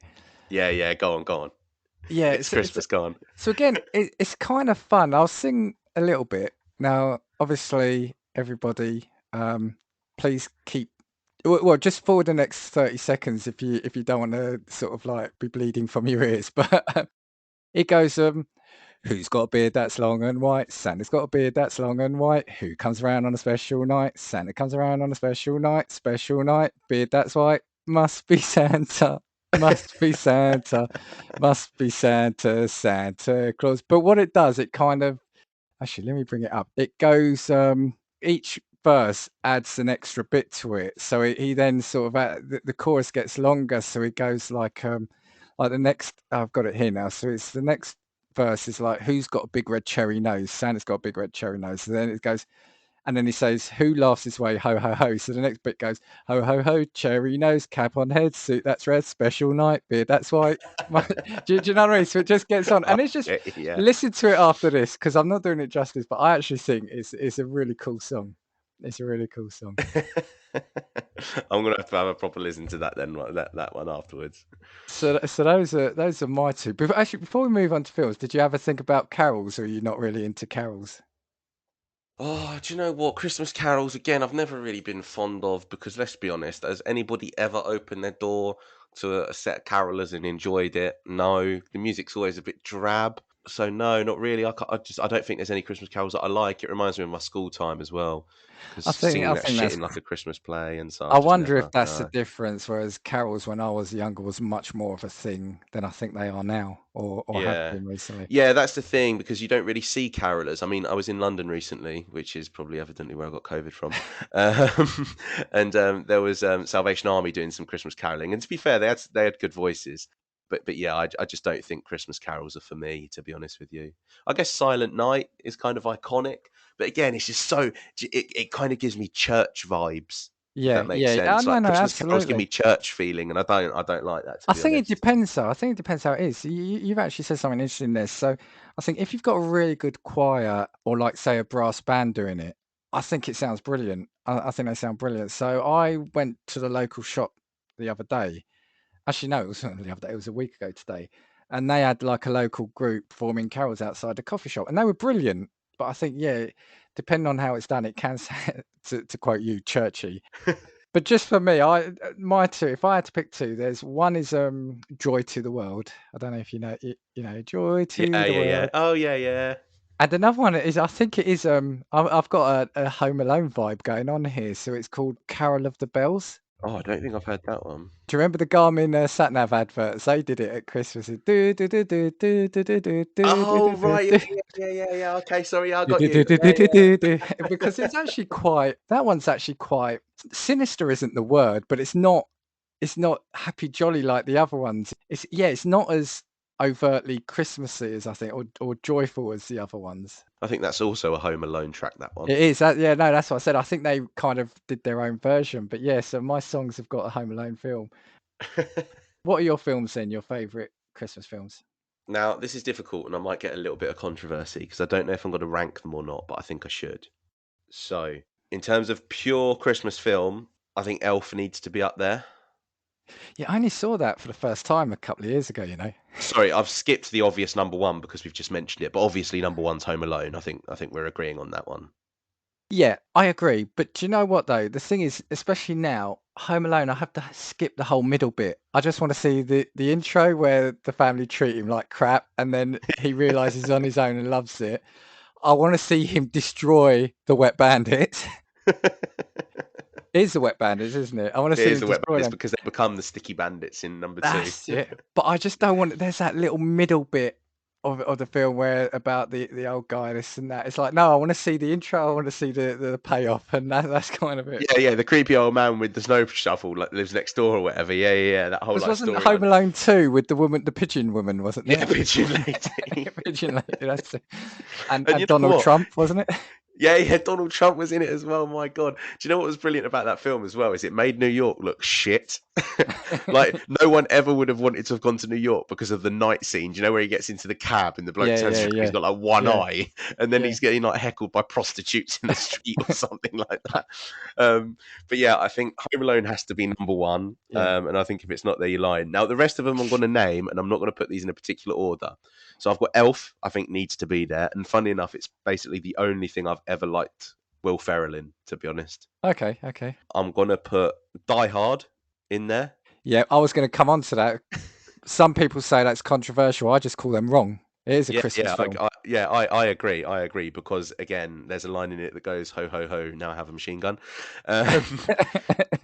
Yeah, yeah, go on, go on. Yeah, It's Christmas, go on. so again, it's kind of fun. I'll sing a little bit. Now, obviously, everybody, please keep well, just for the next 30 seconds if you don't want to sort of like be bleeding from your ears. But it goes, who's got a beard that's long and white? Santa's got a beard that's long and white. Who comes around on a special night? Santa comes around on a special night, beard that's white. Must be Santa, must be Santa, must be Santa, Santa Claus. But what it does, it kind of actually, let me bring it up. It goes, each verse adds an extra bit to it. So he then sort of, the chorus gets longer. So it goes like the next, I've got it here now. So it's the next verse is like, who's got a big red cherry nose? Santa's got a big red cherry nose. So then it goes, and then he says, who laughs his way? Ho, ho, ho. So the next bit goes, ho, ho, ho, cherry nose, cap on head, suit that's red, special night, beard that's white. Do you know what I mean? So it just gets on. And it's just, Yeah, yeah. listen to it after this, because I'm not doing it justice, but I actually think it's a really cool song. It's a really cool song. I'm gonna have to have a proper listen to that then, that one afterwards. So those are my two. But actually, before we move on to films, did you ever think about carols, or are you not really into carols? Oh, do you know what? Christmas carols, again, I've never really been fond of because let's be honest, has anybody ever opened their door to a set of carolers and enjoyed it? No. The music's always a bit drab. So no, not really. I don't think there's any Christmas carols that I like. It reminds me of my school time as well, because I singing that think shit that's in like a Christmas play and I such, just wonder if never. that's the No. difference, whereas carols when I was younger was much more of a thing than I think they are now or have Yeah. been recently. Yeah, that's the thing because you don't really see carolers. I mean, I was in London recently, which is probably evidently where I got COVID from. Um, and there was Salvation Army doing some Christmas caroling. And to be fair, they had good voices. But yeah, I just don't think Christmas carols are for me, to be honest with you. I guess Silent Night is kind of iconic, but again, it's just so it kind of gives me church vibes, if Yeah, that makes yeah. Oh, sense. no, Like no, Christmas carols give absolutely. me church feeling, and I don't like that, to I be think it honest. depends though. I think it depends how it is. You've actually said something interesting there. So I think if you've got a really good choir or like say a brass band doing it, I think it sounds brilliant. I think they sound brilliant. So I went to the local shop the other day. Actually, no, it wasn't the other day. It was a week ago today, and they had like a local group performing carols outside the coffee shop, and they were brilliant. But I think, yeah, depending on how it's done, it can sound, to quote you, churchy. But just for me, my two. If I had to pick two, there's one is "Joy to the World." I don't know if you know it, "Joy to Yeah, the yeah, yeah. World," Oh, yeah, yeah. and another one is I think it is I've got a Home Alone vibe going on here, so it's called "Carol of the Bells." Oh, I don't think I've heard that one. Do you remember the Garmin sat nav adverts? They did it at Christmas. Do do do do do do do do do do Oh, do right. do. Yeah, yeah, yeah, yeah. Okay, sorry, I Do, got do, do, you. do, Yeah, do, do, yeah. do, do. Because it's actually quite that one's actually quite sinister isn't the word, but it's not happy jolly like the other ones. It's not as overtly Christmassy as I think, or joyful as the other ones. I think that's also a Home Alone track, that one. It is that, yeah, no, that's what I said. I think they kind of did their own version, but yeah. So my songs have got a Home Alone film. What are your films then? Your favourite Christmas films? Now, this is difficult, and I might get a little bit of controversy because I don't know if I'm going to rank them or not, but I think I should. So, in terms of pure Christmas film, I think Elf needs to be up there. Yeah, I only saw that for the first time a couple of years ago. You know. Sorry, I've skipped the obvious number one because we've just mentioned it, but obviously number one's Home Alone. I think we're agreeing on that one. Yeah, I agree. But do you know what though? The thing is, especially now, Home Alone, I have to skip the whole middle bit. I just want to see the intro where the family treat him like crap, and then he realizes he's on his own and loves it. I want to see him destroy the wet bandits. It is the wet bandits, isn't it? I want to It see is him the Wet destroy Bandits them. because they become the Sticky Bandits in number two. That's it. But I just don't want. There's that little middle bit of the film where about the old guy, this and that. It's like, no, I want to see the intro. I want to see the payoff, and that's kind of it. Yeah, yeah, the creepy old man with the snow shovel like lives next door or whatever. Yeah, yeah, yeah, that whole This like wasn't Home storyline. Alone 2 with the woman, the pigeon woman, wasn't Yeah, there? Pigeon Lady. Pigeon lady, that's it. And And and you know Donald what? Trump, wasn't it? Yeah, yeah, Donald Trump was in it as well. My God. Do you know what was brilliant about that film as well? Is it made New York look shit. Like no one ever would have wanted to have gone to New York because of the night scene. Do you know where he gets into the cab and the bloke Yeah, turns yeah, around, he's yeah, got like one yeah, eye, and then yeah. he's getting like heckled by prostitutes in the street or something like that. Um, but yeah, I think Home Alone has to be number one. Yeah. And I think if it's not there, you're lying. Now the rest of them I'm going to name, and I'm not going to put these in a particular order. So I've got Elf. I think needs to be there, and funny enough, it's basically the only thing I've ever liked Will Ferrell in, to be honest. Okay, okay. I'm gonna put Die Hard in there. Yeah, I was going to come on to that. Some people say that's controversial. I just call them wrong. It is a Yeah, Christmas yeah, film. I agree. I agree because again, there's a line in it that goes "Ho ho ho! Now I have a machine gun," and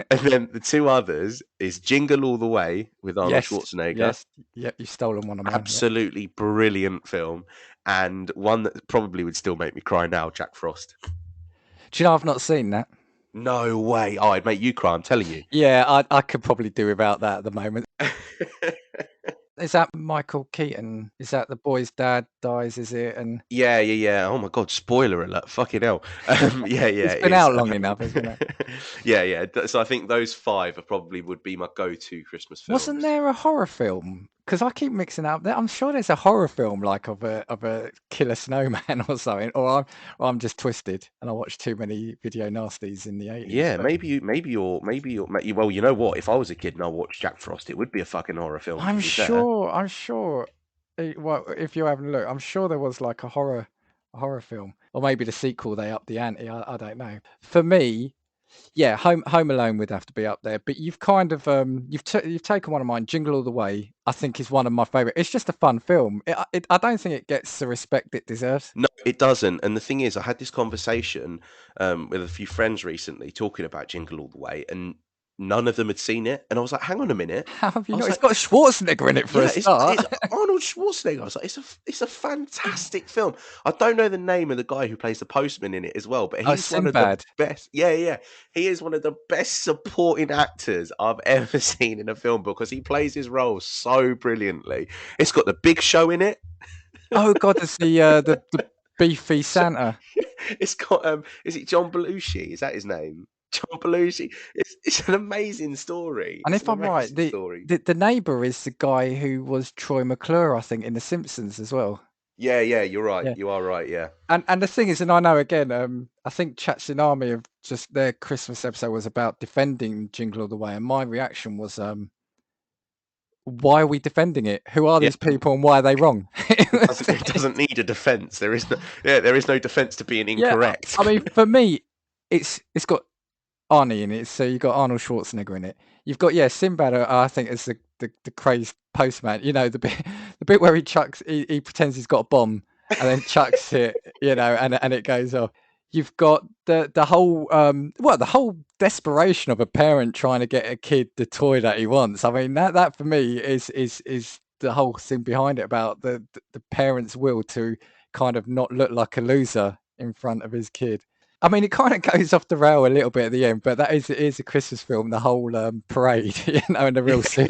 then the two others is Jingle All the Way with Arnold Yes, Schwarzenegger, yes. Yep, you've stolen one of mine. Yep. absolutely brilliant film, and one that probably would still make me cry now, Jack Frost. Do you know I've not seen that? No way! Oh, I'd make you cry. I'm telling you. Yeah, I could probably do without that at the moment. Is that Michael Keaton? Is that the boy's dad dies? Is it? And Yeah, yeah, yeah. Oh my God, spoiler alert. Fucking hell. Yeah, yeah, it's it been is. out long enough, isn't it? Yeah, yeah. So I think those five are probably would be my go-to Christmas Wasn't films. there a horror film? Because I keep mixing up. I'm sure there's a horror film like of a killer snowman or something. Or I'm just twisted and I watched too many video nasties in the 80s. Yeah, But well, you know what? If I was a kid and I watched Jack Frost, it would be a fucking horror film, to I'm be fair. sure. I'm sure. Well, if you're having a look, I'm sure there was like a horror film, or maybe the sequel. They upped the ante. I don't know. For me, yeah, Home Alone would have to be up there. But you've kind of you've taken one of mine. Jingle All the Way, I think, is one of my favorite. It's just a fun film. I don't think it gets the respect it deserves. No, it doesn't. And the thing is, I had this conversation with a few friends recently talking about Jingle All the Way, and none of them had seen it. And I was like, hang on a minute. How have you I was not? It's like, got Schwarzenegger in it for a yeah, start. it's Arnold Schwarzenegger. I was like, it's a fantastic film. I don't know the name of the guy who plays the postman in it as well, but Oh, he's one of the Sinbad. best. Yeah, yeah, he is one of the best supporting actors I've ever seen in a film because he plays his role so brilliantly. It's got the Big Show in it. Oh God, there's the beefy So, Santa. it's got is it John Belushi? Is that his name? John Belushi. It's an amazing story. And It's if an I'm right, amazing the story. the, the neighbor is the guy who was Troy McClure, I think, in The Simpsons as well. Yeah, yeah, you're right. Yeah. You are right. Yeah. And the thing is, and I know again, I think Chatsunami have just their Christmas episode was about defending Jingle All the Way, and my reaction was, why are we defending it? Who are Yeah, these people and why are they wrong? it doesn't need a defense. There is no defense to being Yeah, incorrect. I mean, for me, it's got Arnie in it, so you've got Arnold Schwarzenegger in it. You've got Sinbad. I think is the crazed postman. You know the bit where he pretends he's got a bomb and then chucks it. And it goes off. You've got the whole the whole desperation of a parent trying to get a kid the toy that he wants. I mean that for me is the whole thing behind it about the parent's will to kind of not look like a loser in front of his kid. I mean, it kind of goes off the rail a little bit at the end, but it is a Christmas film. The whole parade, and the real Yeah, scene.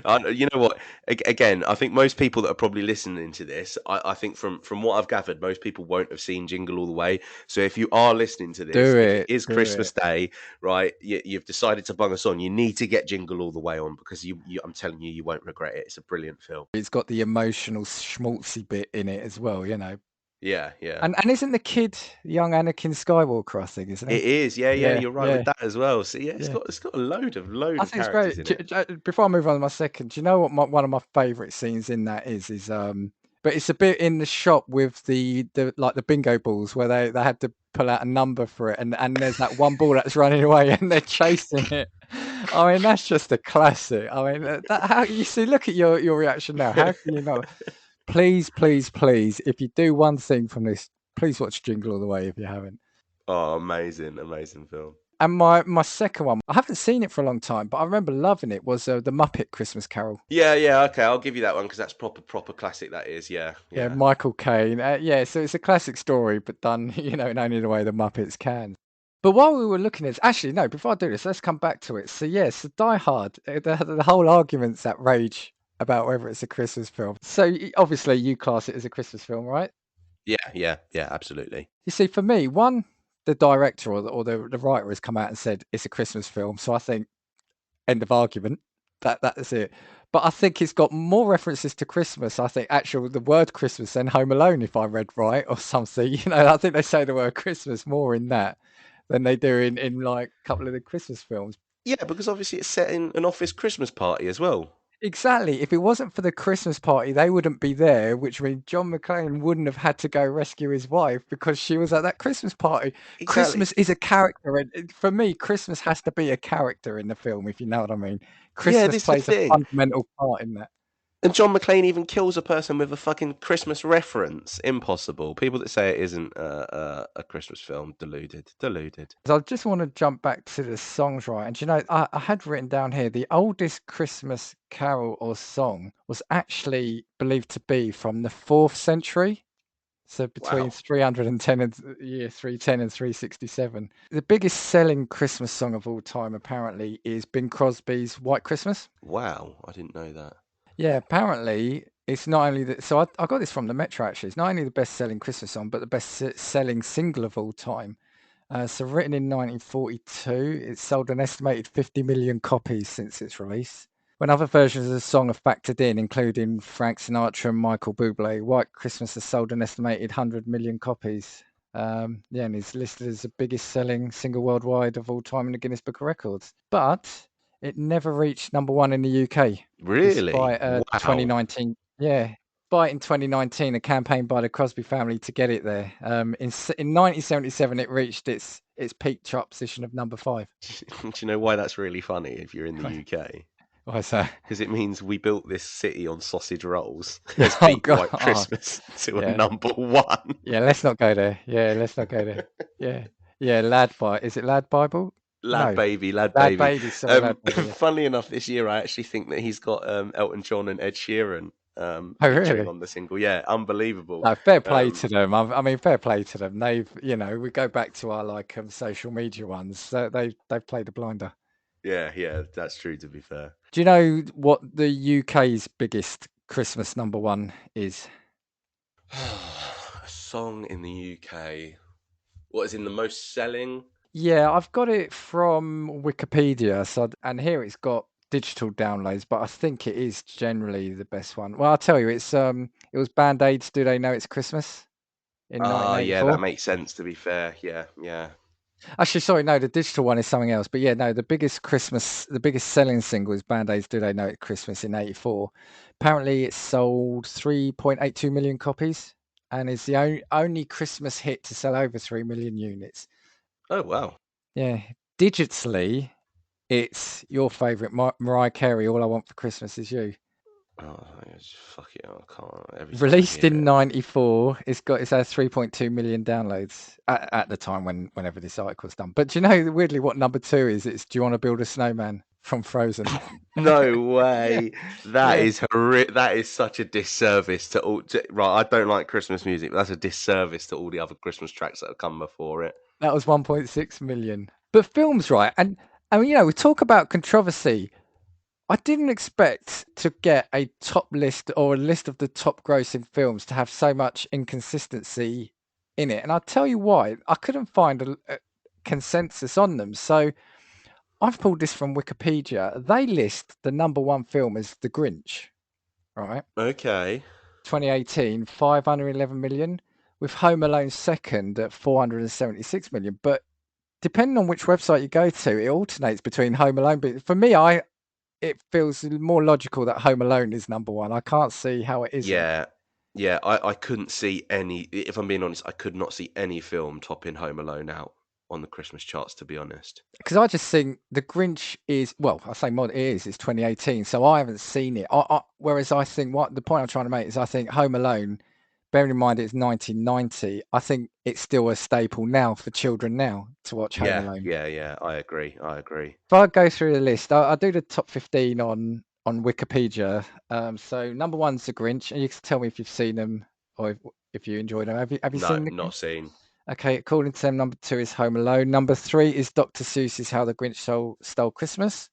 You know what? Again, I think most people that are probably listening to this, I think from what I've gathered, most people won't have seen Jingle All the Way. So if you are listening to this, Do if it it, is do Christmas it. Day, right, you've decided to bung us on, you need to get Jingle All the Way on because I'm telling you, you won't regret it. It's a brilliant film. It's got the emotional schmaltzy bit in it as well, you know. Yeah, yeah. And isn't the kid young Anakin Skywalker, I think, isn't he? It is, yeah, yeah. Yeah, You're right yeah, with that as well. So yeah, yeah. it's got a load I of think it's characters great. in it. Before I move on to my second, do you know what one of my favourite scenes in that is? But it's a bit in the shop with the like the bingo balls where they had to pull out a number for it, and there's that one ball that's running away and they're chasing it. I mean, that's just a classic. I mean, that how you see? Look at your reaction now. How can you not? Please, please, please, if you do one thing from this, please watch Jingle All the Way if you haven't. Oh, amazing, amazing film. And my second one, I haven't seen it for a long time, but I remember loving it. Was the Muppet Christmas Carol? Yeah, yeah. Okay, I'll give you that one because that's proper classic. That is, yeah, Yeah, yeah. Michael Caine. Yeah, so it's a classic story, but done, in only the way the Muppets can. But while we were looking at, actually, no, before I do this, let's come back to it. So yes, Die Hard. The whole arguments that rage about whether it's a Christmas film. So obviously, you class it as a Christmas film, right? Yeah, yeah, yeah, absolutely. You see, for me, one, the director or the writer has come out and said it's a Christmas film. So I think end of argument. That's it. But I think it's got more references to Christmas. I think actual the word Christmas than Home Alone, if I read right or something. I think they say the word Christmas more in that than they do in like a couple of the Christmas films. Yeah, because obviously it's set in an office Christmas party as well. Exactly. If it wasn't for the Christmas party, they wouldn't be there, which means John McClane wouldn't have had to go rescue his wife because she was at that Christmas party. Exactly. Christmas is a character, and for me, Christmas has to be a character in the film, if you know what I mean. Yeah, Christmas this is the plays a thing. fundamental part in that. And John McClane even kills a person with a fucking Christmas reference. Impossible. People that say it isn't a Christmas film, deluded, deluded. So I just want to jump back to the songs, right? And I had written down here the oldest Christmas carol or song was actually believed to be from the 4th century. So between Wow, 310 and year 310 and 367. The biggest selling Christmas song of all time apparently is Bing Crosby's White Christmas. wow. I didn't know that. Yeah, apparently it's not only that. So I got this from the Metro actually. It's not only the best selling Christmas song, but the best selling single of all time. So written in 1942, it's sold an estimated 50 million copies since its release. When other versions of the song are factored in, including Frank Sinatra and Michael Bublé, White Christmas has sold an estimated 100 million copies. Yeah, and is listed as the biggest selling single worldwide of all time in the Guinness Book of Records. But it never reached number one in the UK, Really? despite Wow. 2019. Yeah, despite in 2019 a campaign by the Crosby family to get it there. In 1977, it reached its peak chart position of number 5. Do you know why that's really funny if you're in the UK? Why is that? Because it means we built this city on sausage rolls has Oh beat God! White Oh, Christmas to a yeah, number one. yeah. Let's not go there. Yeah, let's not go there. Yeah, yeah. Is it Lad Bible? Lad No, baby, lad Lad baby. Baby. Sorry, Lad Baby. Yeah. Funnily enough, this year I actually think that he's got Elton John and Ed Sheeran Oh featuring really? on the single. Yeah, unbelievable. No, fair play Um, to them. I mean, fair play to them. We go back to our like social media ones. So they've played a blinder. yeah, yeah, that's true to be fair. Do you know what the UK's biggest Christmas number one is? A song in the UK. What is in the most selling? Yeah, I've got it from Wikipedia. And here it's got digital downloads, but I think it is generally the best one. Well, I'll tell you, it was Band Aid's "Do They Know It's Christmas" in Ah, yeah, that 1984. makes sense to be fair. Yeah, yeah. Actually, sorry, no, the digital one is something else. But yeah, no, the biggest selling single is Band Aid's "Do They Know It's Christmas" in '84. Apparently, it sold 3.82 million copies, and is the only Christmas hit to sell over 3 million units. Oh wow. Yeah, digitally, it's your favourite, Mariah Carey. All I Want for Christmas Is You. Oh, fuck it, I can't. Every time I Released hear in it. '94, it's had 3.2 million downloads at the time whenever this article was done. But do you know weirdly what number two is? It's "Do You Want to Build a Snowman" from Frozen. No Yeah, way. That yeah. is that is such a disservice to all. Right, I don't like Christmas music, but that's a disservice to all the other Christmas tracks that have come before it. That was 1.6 million. But films, right? And I mean, we talk about controversy. I didn't expect to get a top list or a list of the top grossing films to have so much inconsistency in it. And I'll tell you why. I couldn't find a consensus on them. So I've pulled this from Wikipedia. They list the number one film as The Grinch, right? Okay. 2018, 511 million, with Home Alone second at 476 million. But depending on which website you go to, it alternates between Home Alone. But for me, it feels more logical that Home Alone is number one. I can't see how it isn't. Yeah. Yeah, I couldn't see any, if I'm being honest, I could not see any film topping Home Alone out on the Christmas charts, to be honest. Because I just think The Grinch is, well, I say mod it is, it's 2018, so I haven't seen it. Whereas I think what the point I'm trying to make is I think Home Alone, bearing in mind it's 1990, I think it's still a staple now for children now to watch Home Yeah, Alone. yeah, yeah. I agree. I agree. If I go through the list, I do the top 15 on Wikipedia. So number one's The Grinch, and you can tell me if you've seen them or if you enjoyed them. Have you No, seen The Grinch? not seen. Okay, according to them, number two is Home Alone. Number three is Dr. Seuss's How the Grinch Stole Christmas.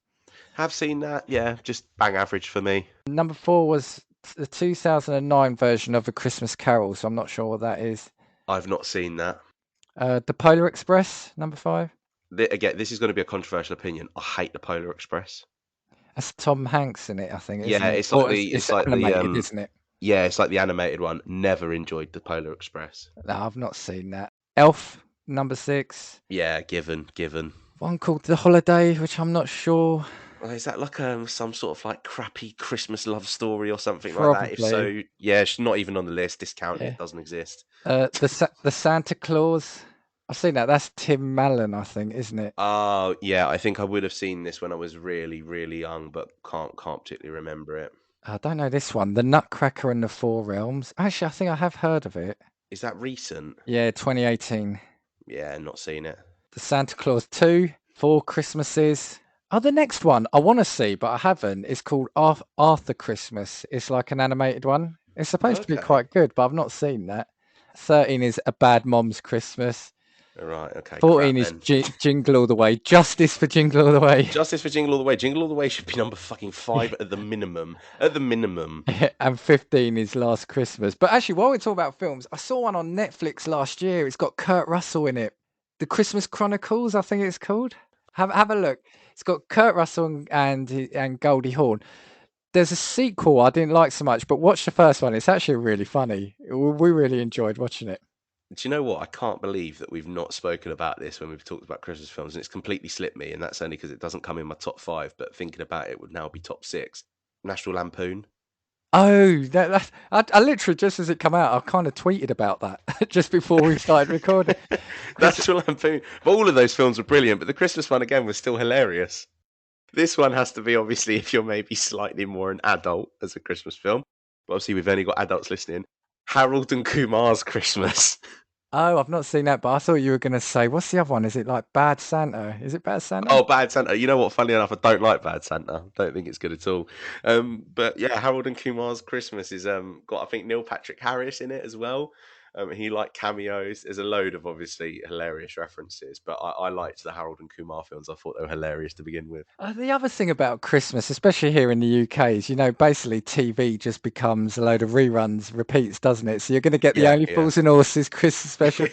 Have seen that. Yeah, just bang average for me. Number four was the 2009 version of A Christmas Carol, so I'm not sure what that is. I've not seen that. The Polar Express, number five. Again, this is going to be a controversial opinion. I hate the Polar Express. That's Tom Hanks in it, I think, isn't Yeah, it? it's like Or the it's it's like the animated, isn't it? yeah, it's like the animated one. Never enjoyed the Polar Express. No, I've not seen that. Elf, number six. Yeah, given. One called The Holiday, which I'm not sure. Well, is that like some sort of like crappy Christmas love story or something like that? If Probably, so, yeah, it's not even on the list. Discount yeah. it. Doesn't exist. The Santa Claus. I've seen that. That's Tim Allen, I think, isn't it? Oh, yeah, I think I would have seen this when I was really, really young, but can't particularly remember it. I don't know this one. The Nutcracker and the Four Realms. Actually, I think I have heard of it. Is that recent? Yeah, 2018. Yeah, not seen it. The Santa Claus 2, Four Christmases. Oh, the next one I want to see, but I haven't. It's called Arthur Christmas. It's like an animated one. It's supposed to be Okay. quite good, but I've not seen that. 13 is A Bad Mom's Christmas. All right. Okay. Crap 14 is then. Jingle All the Way. Justice for Jingle All the Way. Justice for Jingle All the Way. Jingle All the Way should be number fucking five at the minimum. At the minimum. And 15 is Last Christmas. But actually, while we're talking about films, I saw one on Netflix last year. It's got Kurt Russell in it. The Christmas Chronicles, I think it's called. Have a look. It's got Kurt Russell and Goldie Hawn. There's a sequel I didn't like so much, but watch the first one. It's actually really funny. We really enjoyed watching it. Do you know what? I can't believe that we've not spoken about this when we've talked about Christmas films, and it's completely slipped me. And that's only because it doesn't come in my top five. But thinking about it, would now be top six. National Lampoon. Oh, I literally just as it come out, I kind of tweeted about that just before we started recording. Because National Lampoon. But all of those films were brilliant, but the Christmas one again was still hilarious. This one has to be obviously if you're maybe slightly more an adult as a Christmas film. But obviously we've only got adults listening. Harold and Kumar's Christmas. oh, I've not seen that, but I thought you were going to say, what's the other one? Is it like Bad Santa? Is it Bad Santa? Oh, Bad Santa. You know what? Funny enough, I don't like Bad Santa. Don't think it's good at all. But yeah, Harold and Kumar's Christmas is got I think Neil Patrick Harris in it as well. He like cameos. There's a load of obviously hilarious references, but I liked the Harold and Kumar films. I thought they were hilarious to begin with. The other thing about Christmas, especially here in the UK, is basically TV just becomes a load of reruns, repeats, doesn't it? So you're going to get the Yeah, Only yeah, Fools and Horses Christmas special.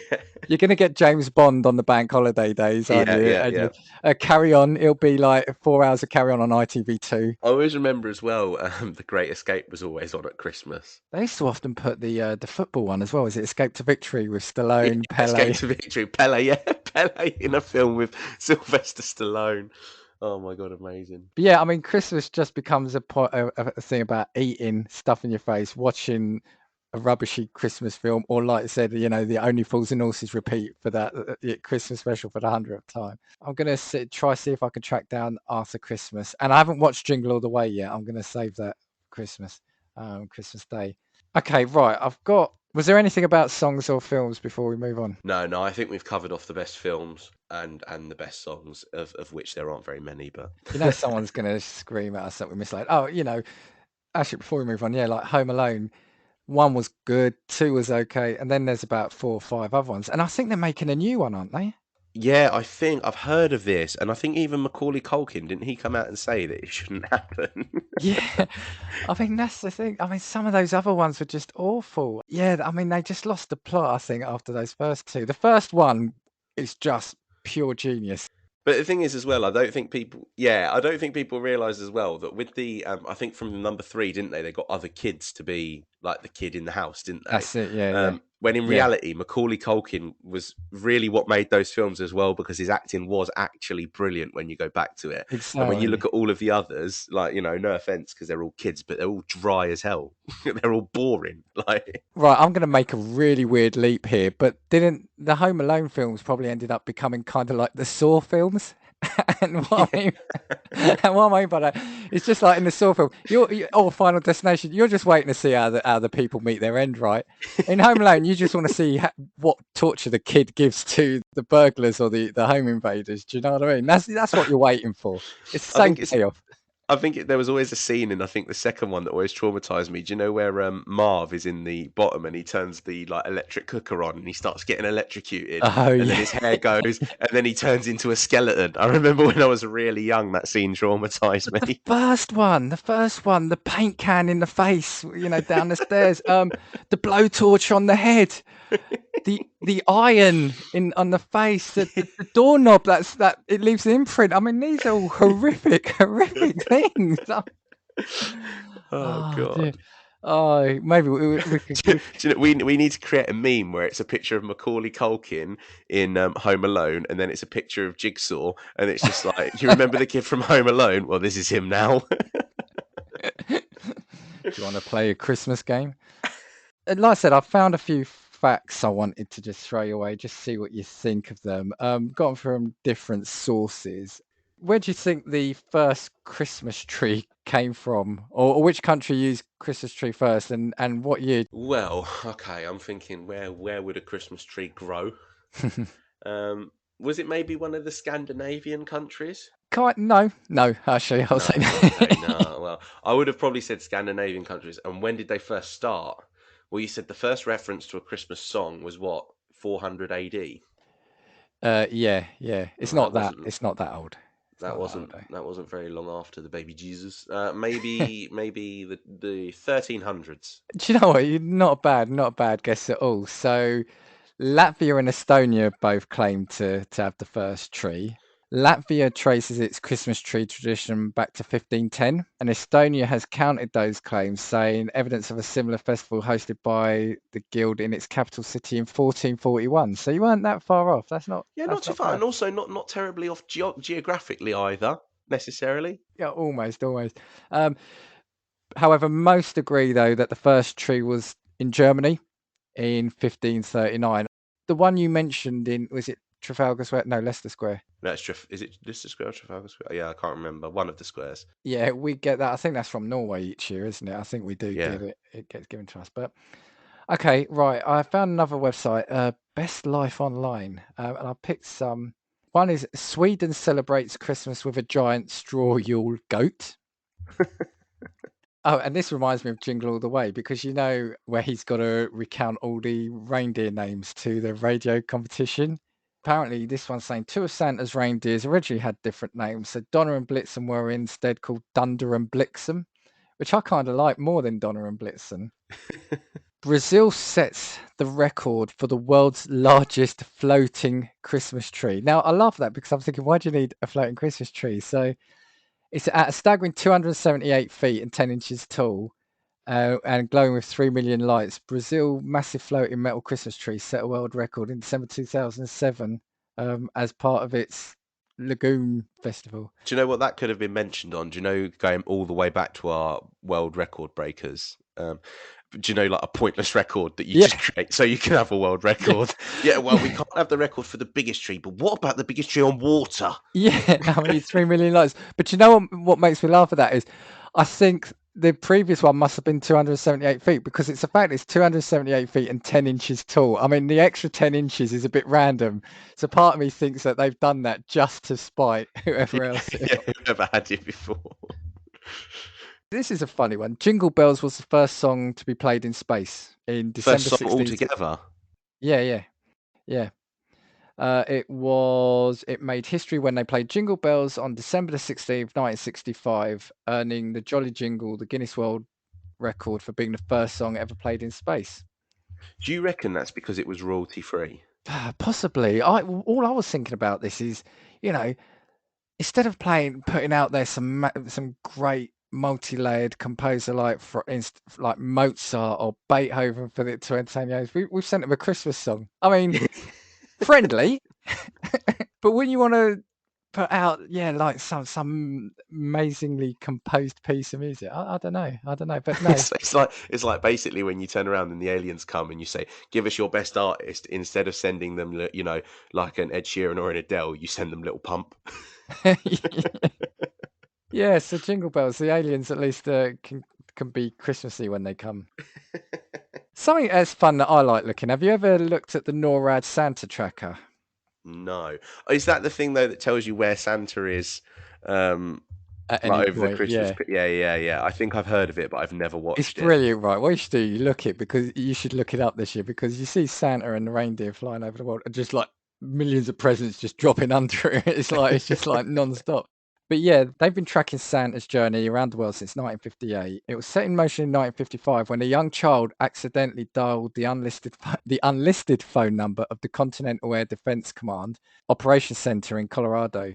You're going to get James Bond on the bank holiday days, aren't yeah, you? yeah, And yeah. Carry On, it'll be like 4 hours of Carry On ITV2. I always remember as well. The Great Escape was always on at Christmas. They used to often put the football one as well. Is it Escape to Victory with Yeah, Stallone, Escape Pele? to Victory, Pele. Yeah, Pele in a film with Sylvester Stallone. Oh my god, amazing. But yeah, Christmas just becomes a thing about eating stuff in your face, watching a rubbishy Christmas film, or like I said, the Only Fools and Horses repeat for that Christmas special for the 100th time. I'm gonna try see if I can track down Arthur Christmas, and I haven't watched Jingle All the Way yet. I'm gonna save that for Christmas, Christmas Day. Okay, right. I've got. Was there anything about songs or films before we move on? No, no, I think we've covered off the best films and the best songs, of which there aren't very many, but Someone's gonna scream at us that we misled. Oh, actually, before we move on, yeah, like Home Alone. One was good, two was okay, and then there's about four or five other ones. And I think they're making a new one, aren't they? Yeah, I think I've heard of this, and I think even Macaulay Culkin, didn't he come out and say that it shouldn't happen? Yeah, I mean that's the thing. I mean some of those other ones were just awful. Yeah, I mean they just lost the plot. I think after those first two, the first one is just pure genius. But the thing is, as well, I don't think people. Yeah, I don't think people realise as well that with the. I think from number three, didn't they? They got other kids to be like the kid in the house, didn't they? That's it. Yeah, yeah, When in yeah. reality, Macaulay Culkin was really what made those films as well, because his acting was actually brilliant when you go back to it. And when you look Exactly. at all of the others, like, no offense, because they're all kids, but they're all dry as hell. They're all boring. Like, Right, I'm going to make a really weird leap here, but didn't the Home Alone films probably ended up becoming kind of like the Saw films? And what I yeah. mean, and what I mean by that, it's just like in the Saw film, or Final Destination, you're just waiting to see how the people meet their end, right? In Home Alone, you just want to see what torture the kid gives to the burglars or the home invaders. Do you know what I mean? That's what you're waiting for. It's the I same think it's payoff. there was always a scene in, I think, the second one that always traumatized me. Do you know where Marv is in the bottom and he turns the like electric cooker on and he starts getting electrocuted, Oh and then yeah. his hair goes and then he turns into a skeleton. I remember when I was really young that scene traumatized The me. first one, the paint can in the face, down the stairs, the blowtorch on the head, the iron in on the face, the doorknob that it leaves an imprint. I mean, these are all horrific, horrific things. Oh Oh dear. God. Oh, maybe we could Do you know, we need to create a meme where it's a picture of Macaulay Culkin in Home Alone, and then it's a picture of Jigsaw, and it's just like, you remember the kid from Home Alone? Well, this is him now. Do you want to play a Christmas game? And like I said, I found a few facts I wanted to just throw your way, just see what you think of them. Got them from different sources. Where do you think the first Christmas tree came from, or which country used Christmas tree first, and what year? Well, okay, I'm thinking where would a Christmas tree grow? Was it maybe one of the Scandinavian countries? No, no. Actually, I'll No. say Okay, no. no. Well, I would have probably said Scandinavian countries. And when did they first start? Well, you said the first reference to a Christmas song was what, 400 AD? Yeah, yeah. It's Oh, not that. It's not that old. It's not that old. that wasn't very long after the baby Jesus. Maybe the 1300s. Do you know what? Not a bad guess at all. So, Latvia and Estonia both claim to have the first tree. Latvia traces its Christmas tree tradition back to 1510, and Estonia has countered those claims, saying evidence of a similar festival hosted by the guild in its capital city in 1441. So you weren't that far off. Yeah, not That's too not far, bad. and also not terribly off geographically either, necessarily. Yeah, almost, almost. Um, However, most agree though that the first tree was in Germany in 1539. The one you mentioned in, was it Trafalgar Square? No, Leicester Square. That's is it Leicester Square or Trafalgar Square? Yeah, I can't remember. One of the squares. Yeah, we get that. I think that's from Norway each year, isn't it? I think we do Yeah. get it. It gets given to us. But okay, right. I found another website, Best Life Online, and I picked some. One is Sweden celebrates Christmas with a giant straw Yule goat. Oh, and this reminds me of Jingle All the Way, because where he's got to recount all the reindeer names to the radio competition. Apparently, this one's saying two of Santa's reindeers originally had different names. So Donner and Blitzen were instead called Dunder and Blixen, which I kind of like more than Donner and Blitzen. Brazil sets the record for the world's largest floating Christmas tree. Now, I love that because I'm thinking, why do you need a floating Christmas tree? So it's at a staggering 278 feet and 10 inches tall, and glowing with 3 million lights. Brazil massive floating metal Christmas tree set a world record in December 2007, as part of its Lagoon Festival. Do you know what that could have been mentioned on? Do you know, going all the way back to our world record breakers? Do you know, like, a pointless record that you Yeah, just create so you can have a world yeah, record? Yeah, well, we can't have the record for the biggest tree, but what about the biggest tree on water? yeah. I mean, 3 million lights. But you know what makes me laugh at that is, I think the previous one must have been 278 feet, because it's the fact it's 278 feet and 10 inches tall. I mean, the extra 10 inches is a bit random. So part of me thinks that they've done that just to spite whoever else. Yeah, whoever had it before. This is a funny one. Jingle Bells was the first song to be played in space in First December song 16th. altogether. Yeah, yeah, yeah. It made history when they played Jingle Bells on December the 16th, 1965, earning the Jolly Jingle the Guinness World Record for being the first song ever played in space. Do you reckon that's because it was royalty free? Possibly. All I was thinking about this is, you know, instead of putting out there some great multi-layered composer like Mozart or Beethoven for it to entertain you, we've sent them a Christmas song. I mean, friendly, but when you want to put out, like some amazingly composed piece of music, I don't know, but no. It's like basically when you turn around and the aliens come and you say, "Give us your best artist." Instead of sending them, like an Ed Sheeran or an Adele, you send them Little Pump. Yeah, so Jingle Bells, the aliens at least can be Christmassy when they come. Something that's fun that I like looking. Have you ever looked at the NORAD Santa tracker? No, is that the thing though that tells you where Santa is? At any Like over the point, Christmas. yeah. Yeah, yeah, yeah. I think I've heard of it, but I've never It's watched it. brilliant, right? What you should do, you should look it up this year because you see Santa and the reindeer flying over the world, and just like millions of presents just dropping under it. It's just like non-stop. But yeah, they've been tracking Santa's journey around the world since 1958. It was set in motion in 1955 when a young child accidentally dialed the unlisted phone number of the Continental Air Defense Command Operations Center in Colorado.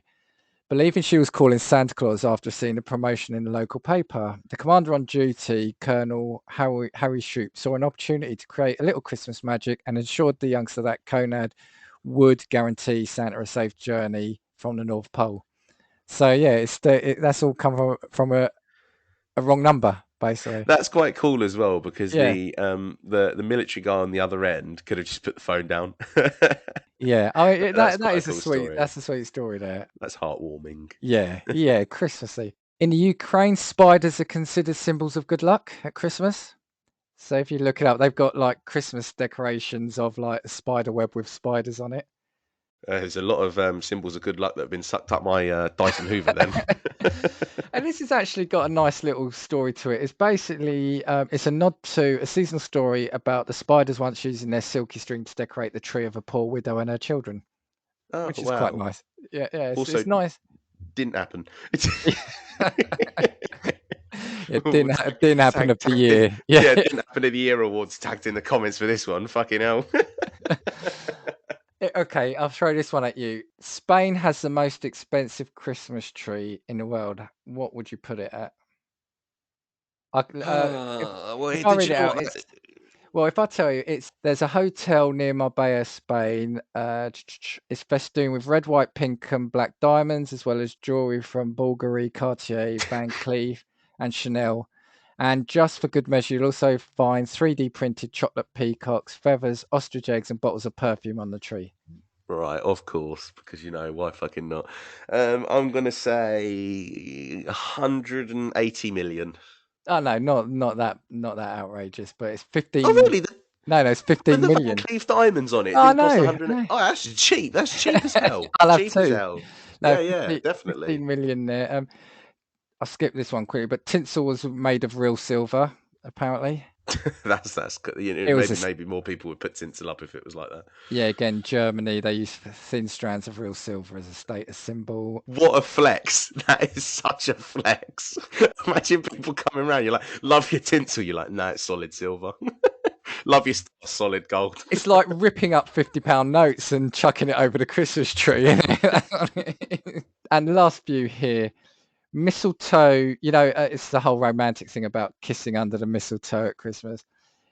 Believing she was calling Santa Claus after seeing a promotion in the local paper, the commander on duty, Colonel Harry Shoup, saw an opportunity to create a little Christmas magic and assured the youngster that Conad would guarantee Santa a safe journey from the North Pole. So yeah, that's all come from a wrong number, basically. That's quite cool as well because Yeah, the military guy on the other end could have just put the phone down. yeah. I mean, That's that quite a is cool story. a sweet story there. That's heartwarming. Yeah, yeah, Christmassy. In the Ukraine, spiders are considered symbols of good luck at Christmas. So if you look it up, they've got like Christmas decorations of like a spider web with spiders on it. There's a lot of symbols of good luck that have been sucked up my Dyson Hoover. Then And this has actually got a nice little story to it. It's basically it's a nod to a seasonal story about the spiders once using their silky string to decorate the tree of a poor widow and her children, oh which is quite wow. nice. Yeah, yeah, Also, it's nice. didn't happen. It didn't happen of the Tagged in, year. Yeah. yeah, didn't happen in the year awards. Tagged in the comments for this one. Fucking hell. Okay, I'll throw this one at you. Spain has the most expensive Christmas tree in the world. What would you put it at? Well, If I did read you it know out, what? if I tell you, there's a hotel near Marbella, Spain. It's festooned with red, white, pink, and black diamonds, as well as jewelry from Bulgari, Cartier, Van Cleef, and Chanel. And just for good measure, you'll also find 3D printed chocolate peacocks, feathers, ostrich eggs, and bottles of perfume on the tree. Right, of course, because why fucking not? I'm gonna say 180 million. Oh no, not that outrageous, but it's Oh, 15. really? No, no, it's With 15 the Van million. Cleef diamonds on it Oh didn't cost no, 100. no. Oh, that's cheap. That's cheap as hell. I'll have Cheap as two. hell. No, Yeah, yeah, definitely. 15 million there. I'll skip this one quickly, but tinsel was made of real silver, apparently. That's It was maybe more people would put tinsel up if it was like that. yeah, again, Germany, they use thin strands of real silver as a status symbol. What a flex! That is such a flex. Imagine people coming around. You're like, love your tinsel. You're like, no, it's solid silver. Love your solid gold. It's like ripping up £50 notes and chucking it over the Christmas tree. And the last view here, mistletoe, it's the whole romantic thing about kissing under the mistletoe at Christmas.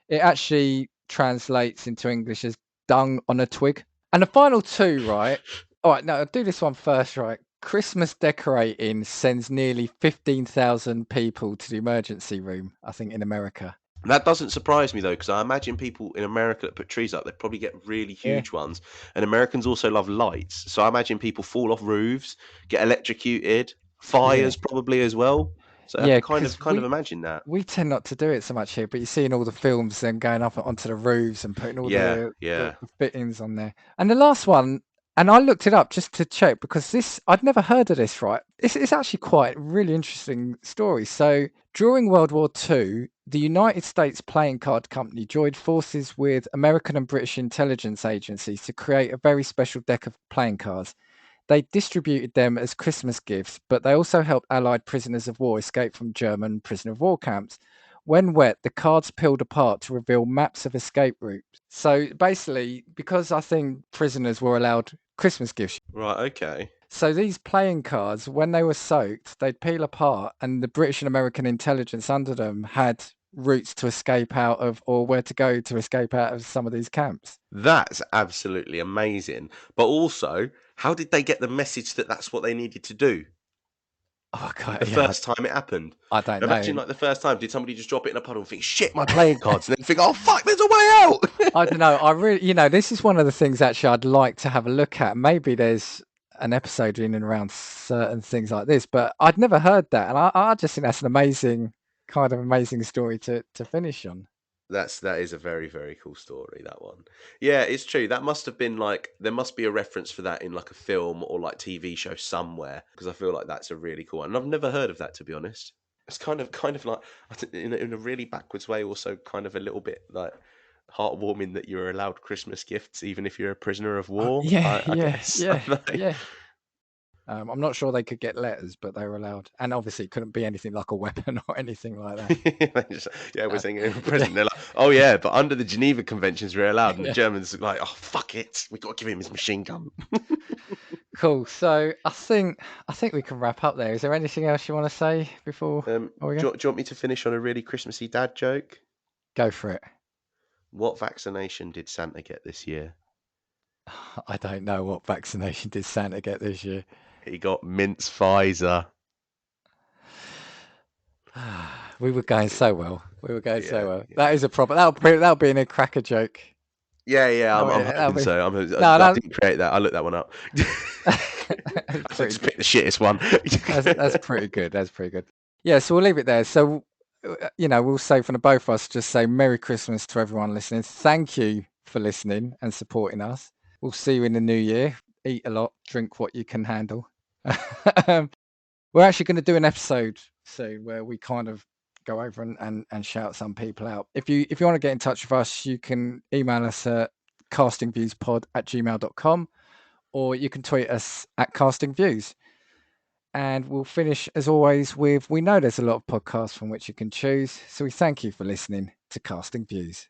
It actually translates into English as dung on a twig. And the final two, right? All right, now I'll do this one first, right? Christmas decorating sends nearly 15,000 people to the emergency room, I think, in America. That doesn't surprise me though, because I imagine people in America that put trees up, they probably get really Yeah. huge ones. And Americans also love lights, so I imagine people fall off roofs, get electrocuted, Yeah. fires probably as well. So I Yeah, can because kind of imagine that. we tend not to do it so much here, but you see in all the films them going up onto the roofs and putting all Yeah, the yeah. fittings on there. And the last one, and I looked it up just to check because I'd never heard of this, right? It's actually quite a really interesting story. So during World War II, The United States Playing Card Company joined forces with American and British intelligence agencies to create a very special deck of playing cards. They distributed them as Christmas gifts, but they also helped Allied prisoners of war escape from German prisoner of war camps. When wet, the cards peeled apart to reveal maps of escape routes. So basically, because I think prisoners were allowed Christmas gifts, Right, okay. so these playing cards, when they were soaked, they'd peel apart, and the British and American intelligence under them had routes to escape out of, or where to go to escape out of some of these camps. That's absolutely amazing. But also, how did they get the message that that's what they needed to do Oh God, the yeah, first time it happened? I don't Imagine know. like the first time, did somebody just drop it in a puddle and think, shit, my playing cards, and then think, oh fuck, there's a way out? I don't know. I really, this is one of the things actually I'd like to have a look at. Maybe there's an episode in and around certain things like this, but I'd never heard that, and I just think that's an amazing amazing story to finish on. That is a very, very cool story, that one. Yeah, it's true. That must have been like there must be a reference for that in like a film or like TV show somewhere because I feel like that's a really cool one. And I've never heard of that, to be honest. It's kind of like in a really backwards way, also kind of a little bit like heartwarming that you're allowed Christmas gifts even if you're a prisoner of war. Yeah, I yeah, guess. I yeah, don't know. yeah. I'm not sure they could get letters, but they were allowed, and obviously it couldn't be anything like a weapon or anything like that. Yeah, we're Uh, saying in yeah, prison. They're like, oh yeah, but under the Geneva Conventions we're allowed, and the yeah. Germans are like, oh fuck it, we got to give him his machine gun. Cool. So I think we can wrap up there. Is there anything else you want to say before we go? Do you want me to finish on a really Christmassy dad joke? Go for it. What vaccination did Santa get this year? I don't know what vaccination did Santa get this year. He got mince Pfizer. We were going so well. We were going so Yeah, well. yeah, That is a proper. That'll be in a cracker joke. yeah, yeah. That'll I'm be, that'll hoping be, so. no, I no, didn't create that. I looked that one up. that's I pretty just good. picked the shittest one. That's pretty good. That's pretty good. Yeah, so we'll leave it there. So, we'll say from the both of us, just say Merry Christmas to everyone listening. Thank you for listening and supporting us. We'll see you in the new year. Eat a lot, drink what you can handle. um, we're actually going to do an episode soon where we kind of go over and shout some people out. If you want to get in touch with us, you can email us at castingviewspod@gmail.com, or you can tweet us at castingviews. And we'll finish, as always, with we know there's a lot of podcasts from which you can choose. So we thank you for listening to Casting Views.